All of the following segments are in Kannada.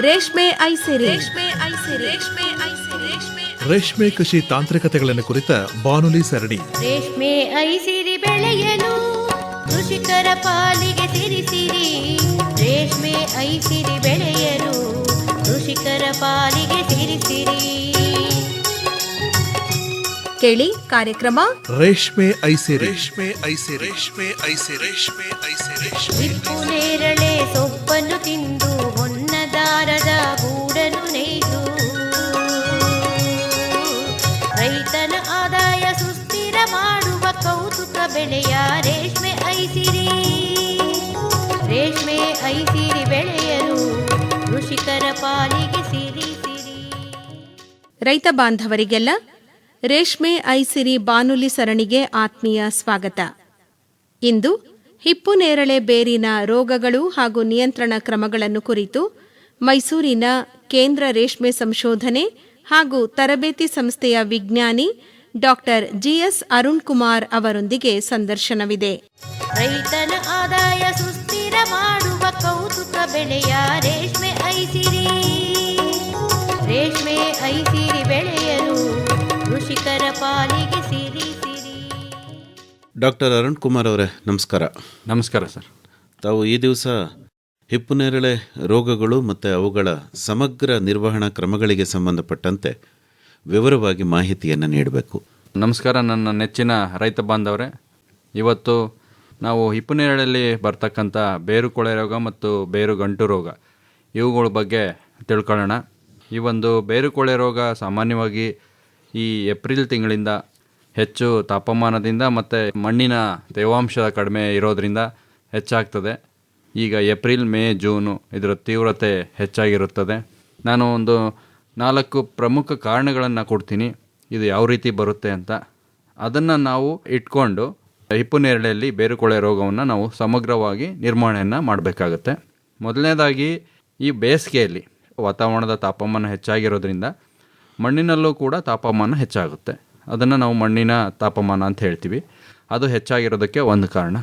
ರೇಷ್ಮೆ ಐಸಿರಿ. ರೇಷ್ಮೆ ಕೃಷಿ ತಾಂತ್ರಿಕತೆಗಳನ್ನು ಕುರಿತ ಬಾನುಲಿ ಸರಣಿ. ರೇಷ್ಮೆ ಐಸಿರಿ ಬೆಳೆಯಲು ಕೃಷಿಕರ ಪಾಲಿಗೆ ಸಿರಿಸಿರಿ. ರೇಷ್ಮೆ ಐಸಿರಿ ಬೆಳೆಯಲು ಕೃಷಿಕರ ಪಾಲಿಗೆ ಸಿರಿಸಿರಿ. ಕೇಳಿ ಕಾರ್ಯಕ್ರಮ ರೇಷ್ಮೆ ಐಸಿರಿ. ರೇಷ್ಮೆ ಐಸಿರಿ. ರೇಷ್ಮೆ ಐಸಿರಿ. ರೇಷ್ಮೆ ಐಸಿರಿ. ಹಿಪ್ಪು ನೇರಳೆ ಸೊಪ್ಪನ್ನು ತಿಂದು ಹೊನ್ನದಾರದ ಗೂಡನ್ನು ನೇಯ್ದು ರೈತನ ಆದಾಯ ಸುಸ್ಥಿರ ಮಾಡುವ ಕೌತುಕ ಬೆಳೆಯ ರೇಷ್ಮೆ ಐಸಿರಿ. ರೇಷ್ಮೆ ಐಸಿರಿ ಬೆಳೆಯಲು ಕೃಷಿಕರ ಪಾಲಿಗೆ ಸಿರಿ ಸಿರಿ. ರೈತ ಬಾಂಧವರಿಗೆಲ್ಲ ರೇಷ್ಮೆ ಐಸಿರಿ ಬಾನುಲಿ ಸರಣಿಗೆ ಆತ್ಮೀಯ ಸ್ವಾಗತ. ಇಂದು ಹಿಪ್ಪು ನೇರಳೆ ಬೇರಿನ ರೋಗಗಳು ಹಾಗೂ ನಿಯಂತ್ರಣ ಕ್ರಮಗಳನ್ನು ಕುರಿತು ಮೈಸೂರಿನ ಕೇಂದ್ರ ರೇಷ್ಮೆ ಸಂಶೋಧನೆ ಹಾಗೂ ತರಬೇತಿ ಸಂಸ್ಥೆಯ ವಿಜ್ಞಾನಿ ಡಾಕ್ಟರ್ ಜಿಎಸ್ ಅರುಣ್ ಕುಮಾರ್ ಅವರೊಂದಿಗೆ ಸಂದರ್ಶನವಿದೆ. ರೈತನ ಆದಾಯ ಸುಸ್ಥಿರ ಮಾಡುವ ಕೌತುಕ ಬೆಳೆಯ ರೇಷ್ಮೆ ಐಸಿರಿ. ರೇಷ್ಮೆ ಐಸಿರಿ ಬೆಳೆಯಲು ಕೃಷಿಕರ ಪಾಲಿಗೆ ಸಿರಿ ಸಿರಿ. ಡಾಕ್ಟರ್ ಅರುಣ್ ಕುಮಾರ್ ಅವರೇ, ನಮಸ್ಕಾರ. ನಮಸ್ಕಾರ ಸರ್. ತಾವು ಈ ದಿವಸ ಹಿಪ್ಪುನೇರಳೆ ರೋಗಗಳು ಮತ್ತು ಅವುಗಳ ಸಮಗ್ರ ನಿರ್ವಹಣಾ ಕ್ರಮಗಳಿಗೆ ಸಂಬಂಧಪಟ್ಟಂತೆ ವಿವರವಾಗಿ ಮಾಹಿತಿಯನ್ನು ನೀಡಬೇಕು. ನಮಸ್ಕಾರ ನನ್ನ ನೆಚ್ಚಿನ ರೈತ ಬಾಂಧವರೇ. ಇವತ್ತು ನಾವು ಹಿಪ್ಪುನೇರಳೆಯಲ್ಲಿ ಬರ್ತಕ್ಕಂಥ ಬೇರುಕೊಳೆ ರೋಗ ಮತ್ತು ಬೇರುಗಂಟು ರೋಗ ಇವುಗಳ ಬಗ್ಗೆ ತಿಳ್ಕೊಳ್ಳೋಣ. ಈ ಒಂದು ಬೇರುಕೊಳೆ ರೋಗ ಸಾಮಾನ್ಯವಾಗಿ ಈ ಏಪ್ರಿಲ್ ತಿಂಗಳಿಂದ ಹೆಚ್ಚು ತಾಪಮಾನದಿಂದ ಮತ್ತು ಮಣ್ಣಿನ ತೇವಾಂಶ ಕಡಿಮೆ ಇರೋದರಿಂದ ಹೆಚ್ಚಾಗ್ತದೆ. ಈಗ ಏಪ್ರಿಲ್, ಮೇ, ಜೂನು ಇದರ ತೀವ್ರತೆ ಹೆಚ್ಚಾಗಿರುತ್ತದೆ. ನಾನು ಒಂದು 4 ಪ್ರಮುಖ ಕಾರಣಗಳನ್ನು ಕೊಡ್ತೀನಿ, ಇದು ಯಾವ ರೀತಿ ಬರುತ್ತೆ ಅಂತ. ಅದನ್ನು ನಾವು ಇಟ್ಕೊಂಡು ಹಿಪ್ಪುನೇರಳೆಯಲ್ಲಿ ಬೇರುಕೊಳೆ ರೋಗವನ್ನು ನಾವು ಸಮಗ್ರವಾಗಿ ನಿರ್ವಹಣೆಯನ್ನು ಮಾಡಬೇಕಾಗತ್ತೆ. ಮೊದಲನೇದಾಗಿ ಈ ಬೇಸಿಗೆಯಲ್ಲಿ ವಾತಾವರಣದ ತಾಪಮಾನ ಹೆಚ್ಚಾಗಿರೋದ್ರಿಂದ ಮಣ್ಣಿನಲ್ಲೂ ಕೂಡ ತಾಪಮಾನ ಹೆಚ್ಚಾಗುತ್ತೆ. ಅದನ್ನು ನಾವು ಮಣ್ಣಿನ ತಾಪಮಾನ ಅಂತ ಹೇಳ್ತೀವಿ. ಅದು ಹೆಚ್ಚಾಗಿರೋದಕ್ಕೆ ಒಂದು ಕಾರಣ.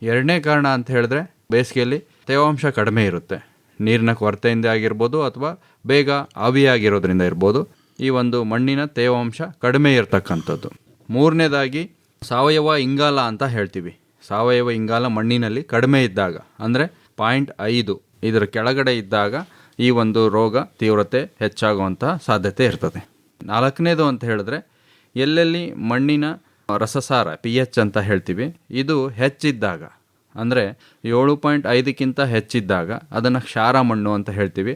ಎರಡನೇ ಕಾರಣ ಅಂತ ಹೇಳಿದ್ರೆ ಬೇಸಿಗೆಯಲ್ಲಿ ತೇವಾಂಶ ಕಡಿಮೆ ಇರುತ್ತೆ. ನೀರಿನ ಕೊರತೆಯಿಂದ ಆಗಿರ್ಬೋದು ಅಥವಾ ಬೇಗ ಆವಿಯಾಗಿರೋದ್ರಿಂದ ಇರ್ಬೋದು. ಈ ಒಂದು ಮಣ್ಣಿನ ತೇವಾಂಶ ಕಡಿಮೆ ಇರತಕ್ಕಂಥದ್ದು. ಮೂರನೇದಾಗಿ ಸಾವಯವ ಇಂಗಾಲ ಅಂತ ಹೇಳ್ತೀವಿ. ಸಾವಯವ ಇಂಗಾಲ ಮಣ್ಣಿನಲ್ಲಿ ಕಡಿಮೆ ಇದ್ದಾಗ ಅಂದರೆ 0.5 ಇದರ ಕೆಳಗಡೆ ಇದ್ದಾಗ ಈ ಒಂದು ರೋಗ ತೀವ್ರತೆ ಹೆಚ್ಚಾಗುವಂಥ ಸಾಧ್ಯತೆ ಇರ್ತದೆ. ನಾಲ್ಕನೇದು ಅಂತ ಹೇಳಿದ್ರೆ ಎಲ್ಲೆಲ್ಲಿ ಮಣ್ಣಿನ ರಸಸಾರ pH ಅಂತ ಹೇಳ್ತೀವಿ ಇದು ಹೆಚ್ಚಿದ್ದಾಗ ಅಂದರೆ 7.5ಕ್ಕಿಂತ ಹೆಚ್ಚಿದ್ದಾಗ ಅದನ್ನು ಕ್ಷಾರ ಮಣ್ಣು ಅಂತ ಹೇಳ್ತೀವಿ.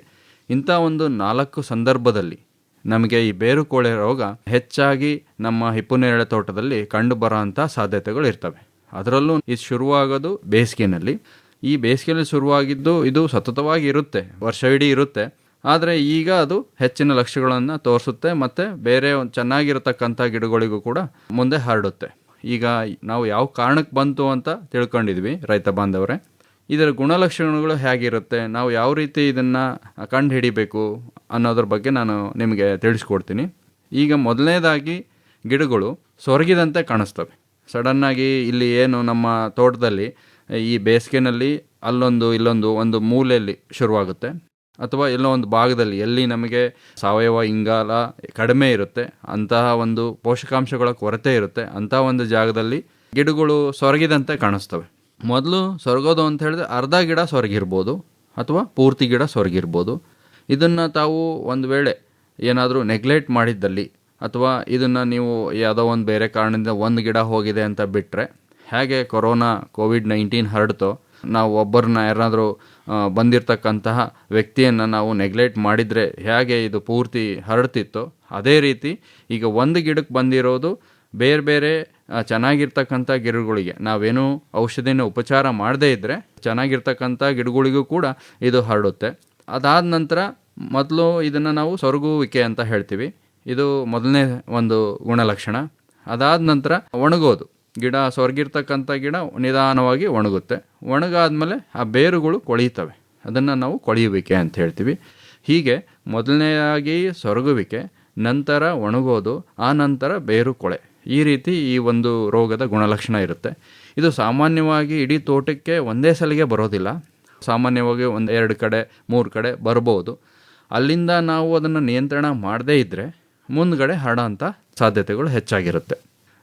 ಇಂಥ ಒಂದು 4 ಸಂದರ್ಭದಲ್ಲಿ ನಮಗೆ ಈ ಬೇರುಕೊಳೆ ರೋಗ ಹೆಚ್ಚಾಗಿ ನಮ್ಮ ಹಿಪ್ಪುನೇರಳೆ ತೋಟದಲ್ಲಿ ಕಂಡು ಬರೋಂಥ ಸಾಧ್ಯತೆಗಳು ಇರ್ತವೆ. ಅದರಲ್ಲೂ ಇದು ಶುರುವಾಗೋದು ಬೇಸಿಗೆನಲ್ಲಿ. ಈ ಬೇಸಿಗೆಯಲ್ಲಿ ಶುರುವಾಗಿದ್ದು ಇದು ಸತತವಾಗಿ ಇರುತ್ತೆ, ವರ್ಷವಿಡೀ ಇರುತ್ತೆ. ಆದರೆ ಈಗ ಅದು ಹೆಚ್ಚಿನ ಲಕ್ಷಣಗಳನ್ನು ತೋರಿಸುತ್ತೆ ಮತ್ತು ಬೇರೆ ಚೆನ್ನಾಗಿರತಕ್ಕಂಥ ಗಿಡಗಳಿಗೂ ಕೂಡ ಮುಂದೆ ಹರಡುತ್ತೆ. ಈಗ ನಾವು ಯಾವ ಕಾರಣಕ್ಕೆ ಬಂತು ಅಂತ ತಿಳ್ಕೊಂಡಿದ್ವಿ ರೈತ ಬಾಂಧವರೇ. ಇದರ ಗುಣಲಕ್ಷಣಗಳು ಹೇಗಿರುತ್ತೆ, ನಾವು ಯಾವ ರೀತಿ ಇದನ್ನು ಕಂಡು ಹಿಡಿಬೇಕು ಅನ್ನೋದ್ರ ಬಗ್ಗೆ ನಾನು ನಿಮಗೆ ತಿಳಿಸ್ಕೊಡ್ತೀನಿ. ಈಗ ಮೊದಲನೇದಾಗಿ ಗಿಡಗಳು ಸೊರಗಿದಂತೆ ಕಾಣಿಸ್ತವೆ. ಸಡನ್ನಾಗಿ ಇಲ್ಲಿ ಏನು ನಮ್ಮ ತೋಟದಲ್ಲಿ ಈ ಬೇಸಿಗೆನಲ್ಲಿ ಅಲ್ಲೊಂದು ಇಲ್ಲೊಂದು ಒಂದು ಮೂಲೆಯಲ್ಲಿ ಶುರುವಾಗುತ್ತೆ ಅಥವಾ ಎಲ್ಲೋ ಒಂದು ಭಾಗದಲ್ಲಿ ಎಲ್ಲಿ ನಮಗೆ ಸಾವಯವ ಇಂಗಾಲ ಕಡಿಮೆ ಇರುತ್ತೆ, ಅಂತಹ ಒಂದು ಪೋಷಕಾಂಶಗಳ ಕೊರತೆ ಇರುತ್ತೆ, ಅಂತಹ ಒಂದು ಜಾಗದಲ್ಲಿ ಗಿಡಗಳು ಸೊರಗಿದಂತೆ ಕಾಣಿಸ್ತವೆ. ಮೊದಲು ಸೊರಗೋದು ಅಂತ ಹೇಳಿದ್ರೆ ಅರ್ಧ ಗಿಡ ಸೊರಗಿರ್ಬೋದು ಅಥವಾ ಪೂರ್ತಿ ಗಿಡ ಸೊರಗಿರ್ಬೋದು. ಇದನ್ನು ತಾವು ಒಂದು ವೇಳೆ ಏನಾದರೂ ನೆಗ್ಲೆಕ್ಟ್ ಮಾಡಿದ್ದಲ್ಲಿ ಅಥವಾ ಇದನ್ನು ನೀವು ಯಾವುದೋ ಒಂದು ಬೇರೆ ಕಾರಣದಿಂದ ಒಂದು ಗಿಡ ಹೋಗಿದೆ ಅಂತ ಬಿಟ್ಟರೆ, ಹೇಗೆ ಕೋವಿಡ್-19 ಹರಡ್ತೋ, ನಾವು ಒಬ್ಬರನ್ನ ಯಾರಾದರೂ ಬಂದಿರತಕ್ಕಂತಹ ವ್ಯಕ್ತಿಯನ್ನು ನಾವು ನೆಗ್ಲೆಕ್ಟ್ ಮಾಡಿದರೆ ಹೇಗೆ ಇದು ಪೂರ್ತಿ ಹರಡ್ತಿತ್ತೋ ಅದೇ ರೀತಿ ಈಗ ಒಂದು ಗಿಡಕ್ಕೆ ಬಂದಿರೋದು ಬೇರೆ ಬೇರೆ ಚೆನ್ನಾಗಿರ್ತಕ್ಕಂಥ ಗಿಡಗಳಿಗೆ ನಾವೇನೂ ಔಷಧಿನ ಉಪಚಾರ ಮಾಡದೇ ಇದ್ದರೆ ಚೆನ್ನಾಗಿರ್ತಕ್ಕಂಥ ಗಿಡಗಳಿಗೂ ಕೂಡ ಇದು ಹರಡುತ್ತೆ. ಅದಾದ ನಂತರ ಮೊದಲು ಇದನ್ನು ನಾವು ಸೊರಗುವಿಕೆ ಅಂತ ಹೇಳ್ತೀವಿ. ಇದು ಮೊದಲನೇ ಒಂದು ಗುಣಲಕ್ಷಣ. ಅದಾದ ನಂತರ ಒಣಗೋದು. ಗಿಡ ಸೊರಗಿರ್ತಕ್ಕಂಥ ಗಿಡ ನಿಧಾನವಾಗಿ ಒಣಗುತ್ತೆ. ಒಣಗಾದ್ಮೇಲೆ ಆ ಬೇರುಗಳು ಕೊಳೆಯುತ್ತವೆ. ಅದನ್ನು ನಾವು ಕೊಳೆಯುವಿಕೆ ಅಂತ ಹೇಳ್ತೀವಿ. ಹೀಗೆ ಮೊದಲನೆಯಾಗಿ ಸೊರಗುವಿಕೆ, ನಂತರ ಒಣಗೋದು, ಆ ನಂತರ ಬೇರು ಕೊಳೆ. ಈ ರೀತಿ ಈ ಒಂದು ರೋಗದ ಗುಣಲಕ್ಷಣ ಇರುತ್ತೆ. ಇದು ಸಾಮಾನ್ಯವಾಗಿ ಇಡೀ ತೋಟಕ್ಕೆ ಒಂದೇ ಸಲಿಗೆ ಬರೋದಿಲ್ಲ. ಸಾಮಾನ್ಯವಾಗಿ 1-2 ಕಡೆ 3 ಕಡೆ ಬರ್ಬೋದು. ಅಲ್ಲಿಂದ ನಾವು ಅದನ್ನು ನಿಯಂತ್ರಣ ಮಾಡದೇ ಇದ್ದರೆ ಮುಂದ್ಗಡೆ ಹರಡೋಂಥ ಸಾಧ್ಯತೆಗಳು ಹೆಚ್ಚಾಗಿರುತ್ತೆ.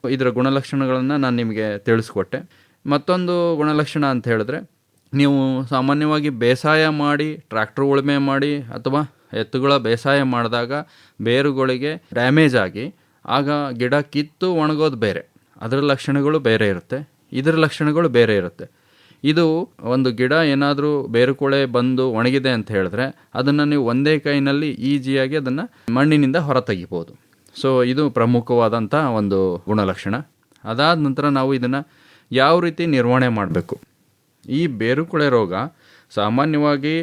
ಇದರ ಗುಣಲಕ್ಷಣಗಳನ್ನು ನಾನು ನಿಮಗೆ ತಿಳಿಸ್ಕೊಟ್ಟೆ. ಮತ್ತೊಂದು ಗುಣಲಕ್ಷಣ ಅಂತ ಹೇಳಿದ್ರೆ, ನೀವು ಸಾಮಾನ್ಯವಾಗಿ ಬೇಸಾಯ ಮಾಡಿ, ಟ್ರ್ಯಾಕ್ಟರ್ ಉಳುಮೆ ಮಾಡಿ ಅಥವಾ ಎತ್ತುಗಳ ಬೇಸಾಯ ಮಾಡಿದಾಗ ಬೇರುಗಳಿಗೆ ಡ್ಯಾಮೇಜ್ ಆಗಿ ಆಗ ಗಿಡ ಕಿತ್ತು ಒಣಗೋದು ಬೇರೆ, ಅದರ ಲಕ್ಷಣಗಳು ಬೇರೆ ಇರುತ್ತೆ, ಇದರ ಲಕ್ಷಣಗಳು ಬೇರೆ ಇರುತ್ತೆ. ಇದು ಒಂದು ಗಿಡ ಏನಾದರೂ ಬೇರುಕೊಳೆ ಬಂದು ಒಣಗಿದೆ ಅಂತ ಹೇಳಿದ್ರೆ ಅದನ್ನು ನೀವು ಒಂದೇ ಕೈನಲ್ಲಿ ಈಜಿಯಾಗಿ ಅದನ್ನು ಮಣ್ಣಿನಿಂದ ಹೊರ ತೆಗಿಬೋದು. ಸೊ ಇದು ಪ್ರಮುಖವಾದಂಥ ಒಂದು ಗುಣಲಕ್ಷಣ. ಅದಾದ ನಂತರ ನಾವು ಇದನ್ನು ಯಾವ ರೀತಿ ನಿರ್ವಹಣೆ ಮಾಡಬೇಕು. ಈ ಬೇರುಕೊಳೆ ರೋಗ ಸಾಮಾನ್ಯವಾಗಿ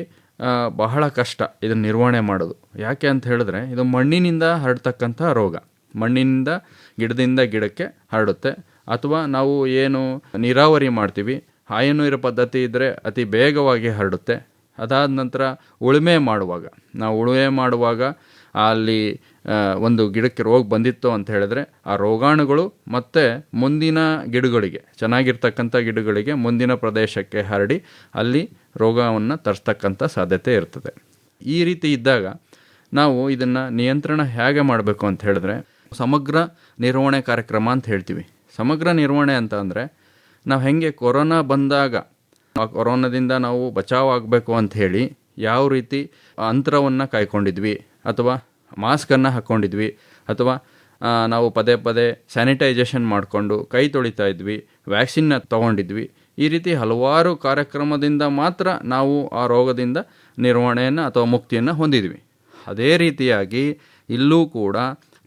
ಬಹಳ ಕಷ್ಟ ಇದನ್ನು ನಿರ್ವಹಣೆ ಮಾಡೋದು. ಯಾಕೆ ಅಂತ ಹೇಳಿದ್ರೆ ಇದು ಮಣ್ಣಿನಿಂದ ಹರಡ್ತಕ್ಕಂಥ ರೋಗ. ಮಣ್ಣಿನಿಂದ ಗಿಡದಿಂದ ಗಿಡಕ್ಕೆ ಹರಡುತ್ತೆ. ಅಥವಾ ನಾವು ಏನು ನೀರಾವರಿ ಮಾಡ್ತೀವಿ, ಹಾಯನೀರು ಪದ್ಧತಿ ಇದ್ದರೆ ಅತಿ ಬೇಗವಾಗಿ ಹರಡುತ್ತೆ. ಅದಾದ ನಂತರ ಉಳುಮೆ ಮಾಡುವಾಗ ಅಲ್ಲಿ ಒಂದು ಗಿಡಕ್ಕೆ ರೋಗ ಬಂದಿತ್ತು ಅಂತ ಹೇಳಿದ್ರೆ ಆ ರೋಗಾಣುಗಳು ಮತ್ತೆ ಮುಂದಿನ ಗಿಡಗಳಿಗೆ, ಚೆನ್ನಾಗಿರ್ತಕ್ಕಂಥ ಗಿಡಗಳಿಗೆ ಮುಂದಿನ ಪ್ರದೇಶಕ್ಕೆ ಹರಡಿ ಅಲ್ಲಿ ರೋಗವನ್ನು ತರಿಸ್ತಕ್ಕಂಥ ಸಾಧ್ಯತೆ ಇರ್ತದೆ. ಈ ರೀತಿ ಇದ್ದಾಗ ನಾವು ಇದನ್ನು ನಿಯಂತ್ರಣ ಹೇಗೆ ಮಾಡಬೇಕು ಅಂತ ಹೇಳಿದ್ರೆ ಸಮಗ್ರ ನಿರ್ವಹಣೆ ಕಾರ್ಯಕ್ರಮ ಅಂತ ಹೇಳ್ತೀವಿ. ಸಮಗ್ರ ನಿರ್ವಹಣೆ ಅಂತ ಅಂದರೆ ನಾವು ಹೆಂಗೆ ಕೊರೋನಾ ಬಂದಾಗ ಆ ಕೊರೋನಾದಿಂದ ನಾವು ಬಚಾವ್ ಆಗಬೇಕು ಅಂತ ಹೇಳಿ ಯಾವ ರೀತಿ ಅಂತರವನ್ನು ಕಾಯ್ಕೊಂಡಿದ್ವಿ, ಅಥವಾ ಮಾಸ್ಕನ್ನು ಹಾಕ್ಕೊಂಡಿದ್ವಿ, ಅಥವಾ ನಾವು ಪದೇ ಪದೇ ಸ್ಯಾನಿಟೈಸೇಷನ್ ಮಾಡಿಕೊಂಡು ಕೈ ತೊಳಿತಾ ಇದ್ವಿ, ವ್ಯಾಕ್ಸಿನ್ನ ತೊಗೊಂಡಿದ್ವಿ. ಈ ರೀತಿ ಹಲವಾರು ಕಾರ್ಯಕ್ರಮದಿಂದ ಮಾತ್ರ ನಾವು ಆ ರೋಗದಿಂದ ನಿರ್ವಹಣೆಯನ್ನು ಅಥವಾ ಮುಕ್ತಿಯನ್ನು ಹೊಂದಿದ್ವಿ. ಅದೇ ರೀತಿಯಾಗಿ ಇಲ್ಲೂ ಕೂಡ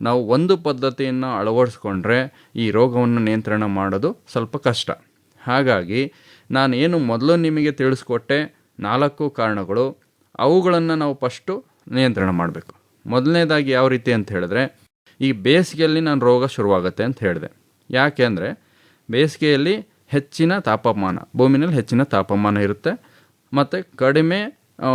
ನಾವು ಒಂದು ಪದ್ಧತಿಯನ್ನು ಅಳವಡಿಸ್ಕೊಂಡ್ರೆ ಈ ರೋಗವನ್ನು ನಿಯಂತ್ರಣ ಮಾಡೋದು ಸ್ವಲ್ಪ ಕಷ್ಟ. ಹಾಗಾಗಿ ನಾನೇನು ಮೊದಲು ನಿಮಗೆ ತಿಳಿಸ್ಕೊಟ್ಟೆ 4 ಕಾರಣಗಳು, ಅವುಗಳನ್ನು ನಾವು ಫಸ್ಟು ನಿಯಂತ್ರಣ ಮಾಡಬೇಕು. ಮೊದಲನೇದಾಗಿ ಯಾವ ರೀತಿ ಅಂತ ಹೇಳಿದ್ರೆ, ಈ ಬೇಸಿಗೆಯಲ್ಲಿ ನಾನು ರೋಗ ಶುರುವಾಗುತ್ತೆ ಅಂತ ಹೇಳಿದೆ. ಯಾಕೆ ಅಂದರೆ ಬೇಸಿಗೆಯಲ್ಲಿ ಹೆಚ್ಚಿನ ತಾಪಮಾನ, ಭೂಮಿನಲ್ಲಿ ಹೆಚ್ಚಿನ ತಾಪಮಾನ ಇರುತ್ತೆ ಮತ್ತು ಕಡಿಮೆ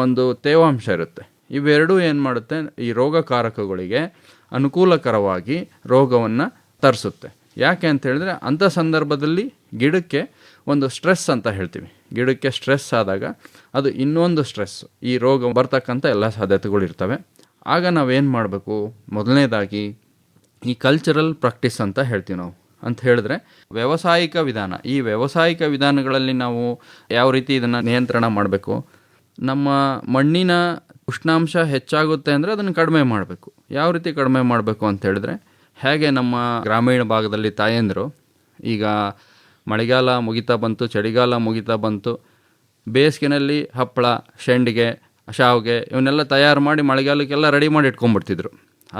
ಒಂದು ತೇವಾಂಶ ಇರುತ್ತೆ. ಇವೆರಡೂ ಏನು ಮಾಡುತ್ತೆ, ಈ ರೋಗಕಾರಕಗಳಿಗೆ ಅನುಕೂಲಕರವಾಗಿ ರೋಗವನ್ನು ತರಿಸುತ್ತೆ. ಯಾಕೆ ಅಂತ ಹೇಳಿದ್ರೆ ಅಂಥ ಸಂದರ್ಭದಲ್ಲಿ ಗಿಡಕ್ಕೆ ಒಂದು ಸ್ಟ್ರೆಸ್ ಅಂತ ಹೇಳ್ತೀವಿ. ಗಿಡಕ್ಕೆ ಸ್ಟ್ರೆಸ್ ಆದಾಗ ಅದು ಇನ್ನೊಂದು ಸ್ಟ್ರೆಸ್, ಈ ರೋಗ ಬರ್ತಕ್ಕಂಥ ಎಲ್ಲ ಸಾಧ್ಯತೆಗಳು ಇರ್ತವೆ. ಆಗ ನಾವೇನು ಮಾಡಬೇಕು, ಮೊದಲನೇದಾಗಿ ಈ ಕಲ್ಚರಲ್ ಪ್ರಾಕ್ಟೀಸ್ ಅಂತ ಹೇಳ್ತೀವಿ ನಾವು. ಅಂತ ಹೇಳಿದ್ರೆ ವ್ಯಾವಸಾಯಿಕ ವಿಧಾನ. ಈ ವ್ಯಾವಸಾಯಿಕ ವಿಧಾನಗಳಲ್ಲಿ ನಾವು ಯಾವ ರೀತಿ ಇದನ್ನು ನಿಯಂತ್ರಣ ಮಾಡಬೇಕು, ನಮ್ಮ ಮಣ್ಣಿನ ಉಷ್ಣಾಂಶ ಹೆಚ್ಚಾಗುತ್ತೆ ಅಂದರೆ ಅದನ್ನು ಕಡಿಮೆ ಮಾಡಬೇಕು. ಯಾವ ರೀತಿ ಕಡಿಮೆ ಮಾಡಬೇಕು ಅಂತ ಹೇಳಿದ್ರೆ, ಹೇಗೆ ನಮ್ಮ ಗ್ರಾಮೀಣ ಭಾಗದಲ್ಲಿ ತಾಯಂದಿರು ಈಗ ಮಳೆಗಾಲ ಮುಗಿತಾ ಬಂತು, ಚಳಿಗಾಲ ಮುಗಿತಾ ಬಂತು, ಬೇಸಿಗೆನಲ್ಲಿ ಹಪ್ಪಳ, ಶೆಂಡಿಗೆ, ಶಾವಿಗೆ ಇವನ್ನೆಲ್ಲ ತಯಾರು ಮಾಡಿ ಮಳೆಗಾಲಕ್ಕೆಲ್ಲ ರೆಡಿ ಮಾಡಿ ಇಟ್ಕೊಂಡ್ಬಿಡ್ತಿದ್ರು.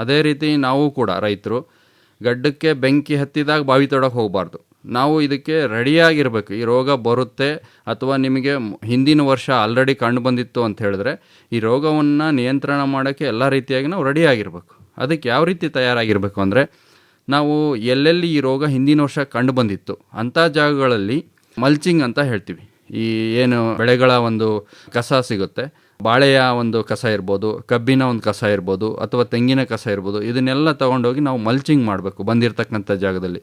ಅದೇ ರೀತಿ ನಾವು ಕೂಡ ರೈತರು ಗಡ್ಡಕ್ಕೆ ಬೆಂಕಿ ಹತ್ತಿದಾಗ ಬಾವಿ ತೊಡಕ್ಕೆ ಹೋಗಬಾರ್ದು. ನಾವು ಇದಕ್ಕೆ ರೆಡಿಯಾಗಿರಬೇಕು. ಈ ರೋಗ ಬರುತ್ತೆ ಅಥವಾ ನಿಮಗೆ ಹಿಂದಿನ ವರ್ಷ ಆಲ್ರೆಡಿ ಕಂಡು ಬಂದಿತ್ತು ಅಂತ ಹೇಳಿದ್ರೆ ಈ ರೋಗವನ್ನು ನಿಯಂತ್ರಣ ಮಾಡೋಕ್ಕೆ ಎಲ್ಲ ರೀತಿಯಾಗಿ ನಾವು ರೆಡಿಯಾಗಿರಬೇಕು. ಅದಕ್ಕೆ ಯಾವ ರೀತಿ ತಯಾರಾಗಿರಬೇಕು ಅಂದರೆ, ನಾವು ಎಲ್ಲೆಲ್ಲಿ ಈ ರೋಗ ಹಿಂದಿನ ವರ್ಷ ಕಂಡು ಬಂದಿತ್ತು ಅಂಥ ಜಾಗಗಳಲ್ಲಿ ಮಲ್ಚಿಂಗ್ ಅಂತ ಹೇಳ್ತೀವಿ. ಈ ಏನು ಬೆಳೆಗಳ ಒಂದು ಕಸ ಸಿಗುತ್ತೆ, ಬಾಳೆಯ ಒಂದು ಕಸ ಇರ್ಬೋದು, ಕಬ್ಬಿನ ಒಂದು ಕಸ ಇರ್ಬೋದು, ಅಥವಾ ತೆಂಗಿನ ಕಸ ಇರ್ಬೋದು, ಇದನ್ನೆಲ್ಲ ತೊಗೊಂಡೋಗಿ ನಾವು ಮಲ್ಚಿಂಗ್ ಮಾಡಬೇಕು ಬಂದಿರತಕ್ಕಂಥ ಜಾಗದಲ್ಲಿ.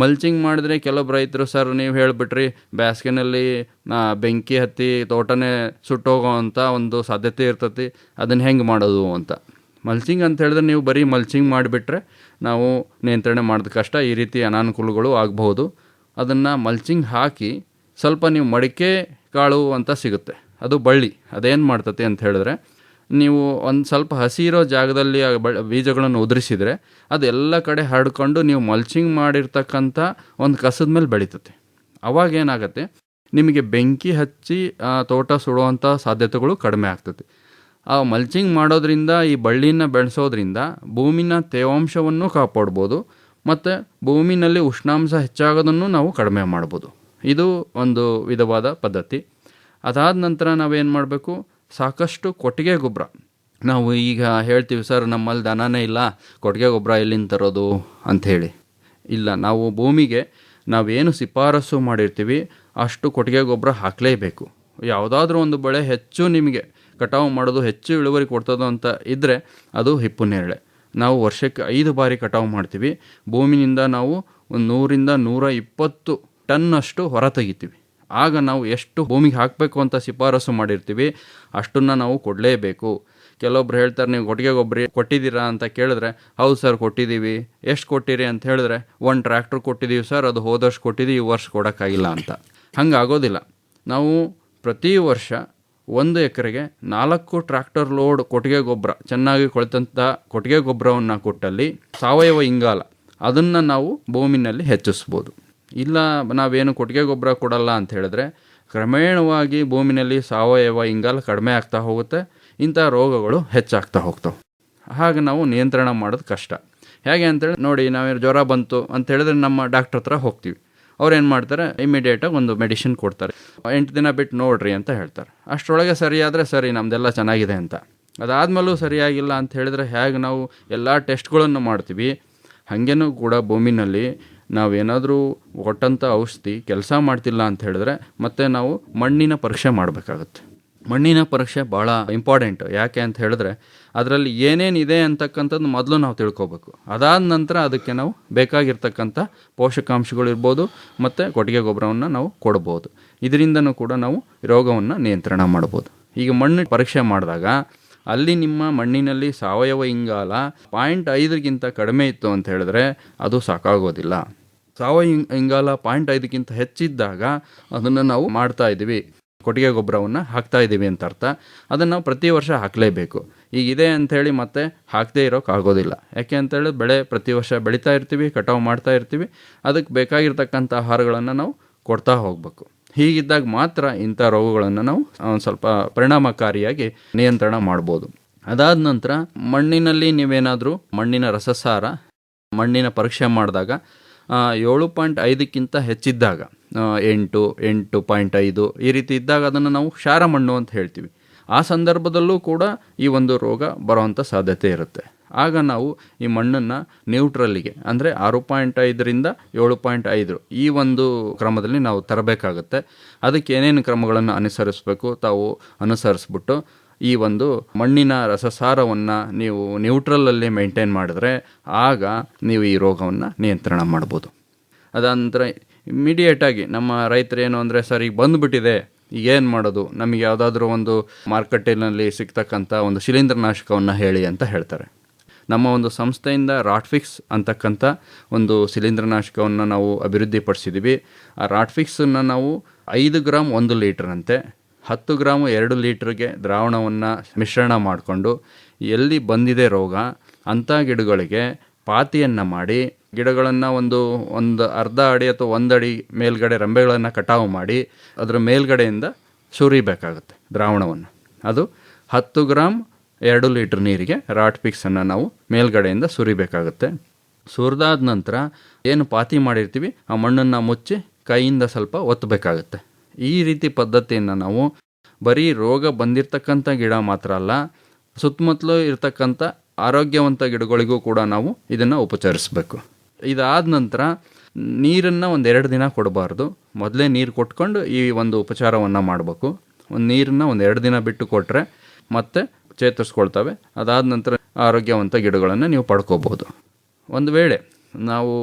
ಮಲ್ಚಿಂಗ್ ಮಾಡಿದ್ರೆ ಕೆಲವೊಬ್ಬ ರೈತರು, ಸರ್ ನೀವು ಹೇಳಿಬಿಟ್ರಿ ಬೇಸಿಗೆನಲ್ಲಿ ಬೆಂಕಿ ಹತ್ತಿ ತೋಟನೇ ಸುಟ್ಟೋಗೋ ಅಂಥ ಒಂದು ಸಾಧ್ಯತೆ ಇರ್ತೈತಿ, ಅದನ್ನು ಹೆಂಗೆ ಮಾಡೋದು ಅಂತ. ಮಲ್ಚಿಂಗ್ ಅಂತ ಹೇಳಿದ್ರೆ ನೀವು ಬರೀ ಮಲ್ಚಿಂಗ್ ಮಾಡಿಬಿಟ್ರೆ ನಾವು ನಿಯಂತ್ರಣೆ ಮಾಡೋದು ಕಷ್ಟ, ಈ ರೀತಿ ಅನಾನುಕೂಲಗಳು ಆಗಬಹುದು. ಅದನ್ನು ಮಲ್ಚಿಂಗ್ ಹಾಕಿ ಸ್ವಲ್ಪ ನೀವು ಮಡಿಕೆ ಕಾಳು ಅಂತ ಸಿಗುತ್ತೆ, ಅದು ಬಳ್ಳಿ, ಅದೇನು ಮಾಡ್ತತಿ ಅಂತ ಹೇಳಿದ್ರೆ ನೀವು ಒಂದು ಸ್ವಲ್ಪ ಹಸಿ ಇರೋ ಜಾಗದಲ್ಲಿ ಬೀಜಗಳನ್ನು ಉದುರಿಸಿದರೆ ಅದು ಎಲ್ಲ ಕಡೆ ಹರಡ್ಕೊಂಡು ನೀವು ಮಲ್ಚಿಂಗ್ ಮಾಡಿರ್ತಕ್ಕಂಥ ಒಂದು ಕಸದ ಮೇಲೆ ಬೆಳೀತದೆ. ಅವಾಗೇನಾಗತ್ತೆ, ನಿಮಗೆ ಬೆಂಕಿ ಹಚ್ಚಿ ತೋಟ ಸುಡುವಂಥ ಸಾಧ್ಯತೆಗಳು ಕಡಿಮೆ ಆಗ್ತದೆ. ಆ ಮಲ್ಚಿಂಗ್ ಮಾಡೋದ್ರಿಂದ, ಈ ಬಳ್ಳಿನ ಬೆಳೆಸೋದ್ರಿಂದ ಭೂಮಿನ ತೇವಾಂಶವನ್ನು ಕಾಪಾಡ್ಬೋದು ಮತ್ತು ಭೂಮಿನಲ್ಲಿ ಉಷ್ಣಾಂಶ ಹೆಚ್ಚಾಗೋದನ್ನು ನಾವು ಕಡಿಮೆ ಮಾಡ್ಬೋದು. ಇದು ಒಂದು ವಿಧವಾದ ಪದ್ಧತಿ. ಅದಾದ ನಂತರ ನಾವೇನು ಮಾಡಬೇಕು, ಸಾಕಷ್ಟು ಕೊಟ್ಟಿಗೆ ಗೊಬ್ಬರ. ನಾವು ಈಗ ಹೇಳ್ತೀವಿ, ಸರ್ ನಮ್ಮಲ್ಲಿ ದನನೇ ಇಲ್ಲ, ಕೊಟ್ಟಿಗೆ ಗೊಬ್ಬರ ಎಲ್ಲಿಂದ ತರೋದು ಅಂಥೇಳಿ. ಇಲ್ಲ, ನಾವು ಭೂಮಿಗೆ ನಾವೇನು ಶಿಫಾರಸು ಮಾಡಿರ್ತೀವಿ ಅಷ್ಟು ಕೊಟ್ಟಿಗೆ ಗೊಬ್ಬರ ಹಾಕಲೇಬೇಕು. ಯಾವುದಾದ್ರೂ ಒಂದು ಬೆಳೆ ಹೆಚ್ಚು ನಿಮಗೆ ಕಟಾವು ಮಾಡೋದು, ಹೆಚ್ಚು ಇಳುವರಿ ಕೊಡ್ತದೋ ಅಂತ ಇದ್ದರೆ ಅದು ಹಿಪ್ಪು ನೇರಳೆ. ನಾವು ವರ್ಷಕ್ಕೆ 5 ಬಾರಿ ಕಟಾವು ಮಾಡ್ತೀವಿ. ಭೂಮಿನಿಂದ ನಾವು 100ರಿಂದ 120 ಟನ್ನಷ್ಟು ಹೊರ ತೆಗಿತೀವಿ. ಆಗ ನಾವು ಎಷ್ಟು ಭೂಮಿಗೆ ಹಾಕಬೇಕು ಅಂತ ಶಿಫಾರಸು ಮಾಡಿರ್ತೀವಿ ಅಷ್ಟನ್ನು ನಾವು ಕೊಡಲೇಬೇಕು. ಕೆಲವೊಬ್ರು ಹೇಳ್ತಾರೆ ನೀವು ಕೊಟ್ಟಿಗೆ ಗೊಬ್ಬರ ಕೊಟ್ಟಿದ್ದೀರಾ ಅಂತ ಕೇಳಿದ್ರೆ, ಹೌದು ಸರ್ ಕೊಟ್ಟಿದ್ದೀವಿ. ಎಷ್ಟು ಕೊಟ್ಟಿರಿ ಅಂತ ಹೇಳಿದ್ರೆ, 1 ಟ್ರ್ಯಾಕ್ಟರ್ ಕೊಟ್ಟಿದ್ದೀವಿ ಸರ್, ಅದು ಹೋದ ವರ್ಷ ಕೊಟ್ಟಿದ್ದೀವಿ, ಈ ವರ್ಷ ಕೊಡೋಕ್ಕಾಗಿಲ್ಲ ಅಂತ. ಹಂಗಾಗೋದಿಲ್ಲ. ನಾವು ಪ್ರತಿ ವರ್ಷ 1 ಎಕರೆಗೆ 4 ಟ್ರ್ಯಾಕ್ಟರ್ ಲೋಡ್ ಕೊಟ್ಟಿಗೆ ಗೊಬ್ಬರ, ಚೆನ್ನಾಗಿ ಕೊಳೆತಂಥ ಕೊಟ್ಟಿಗೆ ಗೊಬ್ಬರವನ್ನು ಕೊಟ್ಟಲ್ಲಿ ಸಾವಯವ ಇಂಗಾಲ ಅದನ್ನು ನಾವು ಭೂಮಿನಲ್ಲಿ ಹೆಚ್ಚಿಸ್ಬೋದು. ಇಲ್ಲ ನಾವೇನು ಕೊಟ್ಟಿಗೆ ಗೊಬ್ಬರ ಕೊಡಲ್ಲ ಅಂತ ಹೇಳಿದ್ರೆ ಕ್ರಮೇಣವಾಗಿ ಭೂಮಿನಲ್ಲಿ ಸಾವಯವ ಇಂಗಾಲ ಕಡಿಮೆ ಆಗ್ತಾ ಹೋಗುತ್ತೆ, ಇಂಥ ರೋಗಗಳು ಹೆಚ್ಚಾಗ್ತಾ ಹೋಗ್ತವೆ. ಹಾಗೆ ನಾವು ನಿಯಂತ್ರಣ ಮಾಡೋದು ಕಷ್ಟ. ಹೇಗೆ ಅಂತೇಳಿ ನೋಡಿ, ನಾವೇನು ಜ್ವರ ಬಂತು ಅಂತ ಹೇಳಿದ್ರೆ ನಮ್ಮ ಡಾಕ್ಟ್ರ್ ಹತ್ರ ಹೋಗ್ತೀವಿ. ಅವ್ರು ಏನು ಮಾಡ್ತಾರೆ, ಇಮಿಡಿಯೇಟಾಗಿ ಒಂದು ಮೆಡಿಸಿನ್ ಕೊಡ್ತಾರೆ, 8 ದಿನ ಬಿಟ್ಟು ನೋಡ್ರಿ ಅಂತ ಹೇಳ್ತಾರೆ. ಅಷ್ಟರೊಳಗೆ ಸರಿಯಾದರೆ ಸರಿ, ನಮ್ಮದೆಲ್ಲ ಚೆನ್ನಾಗಿದೆ ಅಂತ. ಅದಾದಮೇಲೂ ಸರಿಯಾಗಿಲ್ಲ ಅಂತ ಹೇಳಿದ್ರೆ ಹೇಗೆ ನಾವು ಎಲ್ಲ ಟೆಸ್ಟ್ಗಳನ್ನು ಮಾಡ್ತೀವಿ, ಹಾಗೇನೂ ಕೂಡ ಭೂಮಿನಲ್ಲಿ ನಾವೇನಾದರೂ ಕೊಟ್ಟಂಥ ಔಷಧಿ ಕೆಲಸ ಮಾಡ್ತಿಲ್ಲ ಅಂತ ಹೇಳಿದ್ರೆ ಮತ್ತೆ ನಾವು ಮಣ್ಣಿನ ಪರೀಕ್ಷೆ ಮಾಡಬೇಕಾಗುತ್ತೆ. ಮಣ್ಣಿನ ಪರೀಕ್ಷೆ ಭಾಳ ಇಂಪಾರ್ಟೆಂಟು. ಯಾಕೆ ಅಂತ ಹೇಳಿದ್ರೆ ಅದರಲ್ಲಿ ಏನೇನಿದೆ ಅಂತಕ್ಕಂಥದ್ದು ಮೊದಲು ನಾವು ತಿಳ್ಕೊಬೇಕು. ಅದಾದ ನಂತರ ಅದಕ್ಕೆ ನಾವು ಬೇಕಾಗಿರ್ತಕ್ಕಂಥ ಪೋಷಕಾಂಶಗಳಿರ್ಬೋದು ಮತ್ತು ಕೊಟ್ಟಿಗೆ ಗೊಬ್ಬರವನ್ನು ನಾವು ಕೊಡ್ಬೋದು. ಇದರಿಂದನೂ ಕೂಡ ನಾವು ರೋಗವನ್ನು ನಿಯಂತ್ರಣ ಮಾಡ್ಬೋದು. ಈಗ ಮಣ್ಣು ಪರೀಕ್ಷೆ ಮಾಡಿದಾಗ ಅಲ್ಲಿ ನಿಮ್ಮ ಮಣ್ಣಿನಲ್ಲಿ ಸಾವಯವ ಇಂಗಾಲ 0.5ಗಿಂತ ಕಡಿಮೆ ಇತ್ತು ಅಂತ ಹೇಳಿದ್ರೆ ಅದು ಸಾಕಾಗೋದಿಲ್ಲ. ಸಾವಯವ ಇಂಗಾಲ 0.5ಗಿಂತ ಹೆಚ್ಚಿದ್ದಾಗ ಅದನ್ನು ನಾವು ಮಾಡ್ತಾ ಇದ್ದೀವಿ, ಕೊಟ್ಟಿಗೆ ಗೊಬ್ಬರವನ್ನು ಹಾಕ್ತಾ ಇದ್ದೀವಿ ಅಂತ ಅರ್ಥ. ಅದನ್ನು ನಾವು ಪ್ರತಿ ವರ್ಷ ಹಾಕಲೇಬೇಕು. ಈಗಿದೆ ಅಂಥೇಳಿ ಮತ್ತೆ ಹಾಕದೇ ಇರೋಕ್ಕಾಗೋದಿಲ್ಲ. ಯಾಕೆ ಅಂತೇಳಿ ಬೆಳೆ ಪ್ರತಿ ವರ್ಷ ಬೆಳೀತಾ ಇರ್ತೀವಿ, ಕಟಾವು ಮಾಡ್ತಾ ಇರ್ತೀವಿ, ಅದಕ್ಕೆ ಬೇಕಾಗಿರ್ತಕ್ಕಂಥ ಆಹಾರಗಳನ್ನು ನಾವು ಕೊಡ್ತಾ ಹೋಗಬೇಕು. ಹೀಗಿದ್ದಾಗ ಮಾತ್ರ ಇಂಥ ರೋಗಗಳನ್ನು ನಾವು ಒಂದು ಸ್ವಲ್ಪ ಪರಿಣಾಮಕಾರಿಯಾಗಿ ನಿಯಂತ್ರಣ ಮಾಡ್ಬೋದು. ಅದಾದ ನಂತರ ಮಣ್ಣಿನಲ್ಲಿ ನೀವೇನಾದರೂ ಮಣ್ಣಿನ ರಸಸಾರ ಮಣ್ಣಿನ ಪರೀಕ್ಷೆ ಮಾಡಿದಾಗ 7.5ಕ್ಕಿಂತ ಹೆಚ್ಚಿದ್ದಾಗ 8, 8.5 ಈ ರೀತಿ ಇದ್ದಾಗ ಅದನ್ನು ನಾವು ಕ್ಷಾರ ಮಣ್ಣು ಅಂತ ಹೇಳ್ತೀವಿ. ಆ ಸಂದರ್ಭದಲ್ಲೂ ಕೂಡ ಈ ಒಂದು ರೋಗ ಬರೋವಂಥ ಸಾಧ್ಯತೆ ಇರುತ್ತೆ. ಆಗ ನಾವು ಈ ಮಣ್ಣನ್ನು ನ್ಯೂಟ್ರಲ್ಲಿಗೆ ಅಂದರೆ 6.5ರಿಂದ 7.5 ಈ ಒಂದು ಕ್ರಮದಲ್ಲಿ ನಾವು ತರಬೇಕಾಗುತ್ತೆ. ಅದಕ್ಕೆ ಏನೇನು ಕ್ರಮಗಳನ್ನು ಅನುಸರಿಸಬೇಕು ತಾವು ಅನುಸರಿಸ್ಬಿಟ್ಟು ಈ ಒಂದು ಮಣ್ಣಿನ ರಸಸಾರವನ್ನು ನೀವು ನ್ಯೂಟ್ರಲಲ್ಲಿ ಮೇಂಟೈನ್ ಮಾಡಿದ್ರೆ ಆಗ ನೀವು ಈ ರೋಗವನ್ನು ನಿಯಂತ್ರಣ ಮಾಡ್ಬೋದು. ಅದಾದ ನಂತರ ಇಮಿಡಿಯೇಟಾಗಿ ನಮ್ಮ ರೈತರು ಏನು ಅಂದರೆ, ಸರ್ ಈಗ ಬಂದುಬಿಟ್ಟಿದೆ, ಈಗೇನು ಮಾಡೋದು, ನಮಗೆ ಯಾವುದಾದ್ರೂ ಒಂದು ಮಾರ್ಕೆಟಿನಲ್ಲಿ ಸಿಗ್ತಕ್ಕಂಥ ಒಂದು ಶಿಲೀಂಧ್ರನಾಶಕವನ್ನು ಹೇಳಿ ಅಂತ ಹೇಳ್ತಾರೆ. ನಮ್ಮ ಒಂದು ಸಂಸ್ಥೆಯಿಂದ ರಾಟ್ಫಿಕ್ಸ್ ಅಂತಕ್ಕಂಥ ಒಂದು ಶಿಲೀಂಧ್ರನಾಶಕವನ್ನು ನಾವು ಅಭಿವೃದ್ಧಿಪಡಿಸಿದ್ದೀವಿ. ಆ ರಾಟ್ಫಿಕ್ಸನ್ನು ನಾವು 5 ಗ್ರಾಮ್ 1 ಲೀಟ್ರಂತೆ 10 ಗ್ರಾಮು 2 ಲೀಟ್ರಿಗೆ ದ್ರಾವಣವನ್ನು ಮಿಶ್ರಣ ಮಾಡಿಕೊಂಡು ಎಲ್ಲಿ ಬಂದಿದೆ ರೋಗ ಅಂಥ ಗಿಡಗಳಿಗೆ ಪಾತಿಯನ್ನು ಮಾಡಿ ಗಿಡಗಳನ್ನು ಒಂದು ಅರ್ಧ ಅಡಿ ಅಥವಾ 1 ಅಡಿ ಮೇಲ್ಗಡೆ ರೆಂಬೆಗಳನ್ನು ಕಟಾವು ಮಾಡಿ ಅದರ ಮೇಲ್ಗಡೆಯಿಂದ ಸುರಿಬೇಕಾಗುತ್ತೆ ದ್ರಾವಣವನ್ನು. ಅದು 10 ಗ್ರಾಮ್ 2 ಲೀಟ್ರ್ ನೀರಿಗೆ ರಾಟ್ಫಿಕ್ಸನ್ನು ನಾವು ಮೇಲ್ಗಡೆಯಿಂದ ಸುರಿಬೇಕಾಗುತ್ತೆ. ಸುರಿದಾದ ನಂತರ ಏನು ಪಾತಿ ಮಾಡಿರ್ತೀವಿ ಆ ಮಣ್ಣನ್ನು ಮುಚ್ಚಿ ಕೈಯಿಂದ ಸ್ವಲ್ಪ ಒತ್ತಬೇಕಾಗುತ್ತೆ. ಈ ರೀತಿ ಪದ್ಧತಿಯನ್ನು ನಾವು ಬರೀ ರೋಗ ಬಂದಿರತಕ್ಕಂಥ ಗಿಡ ಮಾತ್ರ ಅಲ್ಲ, ಸುತ್ತಮುತ್ತಲೂ ಇರತಕ್ಕಂಥ ಆರೋಗ್ಯವಂತ ಗಿಡಗಳಿಗೂ ಕೂಡ ನಾವು ಇದನ್ನು ಉಪಚರಿಸಬೇಕು. ಇದಾದ ನಂತರ ನೀರನ್ನು 1-2 ದಿನ ಕೊಡಬಾರ್ದು. ಮೊದಲೇ ನೀರು ಕೊಟ್ಕೊಂಡು ಈ ಒಂದು ಉಪಚಾರವನ್ನು ಮಾಡಬೇಕು. ನೀರನ್ನು 1-2 ದಿನ ಬಿಟ್ಟು ಕೊಟ್ಟರೆ ಮತ್ತೆ ಚೇತರಿಸ್ಕೊಳ್ತವೆ. ಅದಾದ ನಂತರ ಆರೋಗ್ಯವಂತ ಗಿಡಗಳನ್ನು ನೀವು ಪಡ್ಕೋಬೋದು. ಒಂದು ವೇಳೆ ನಾವು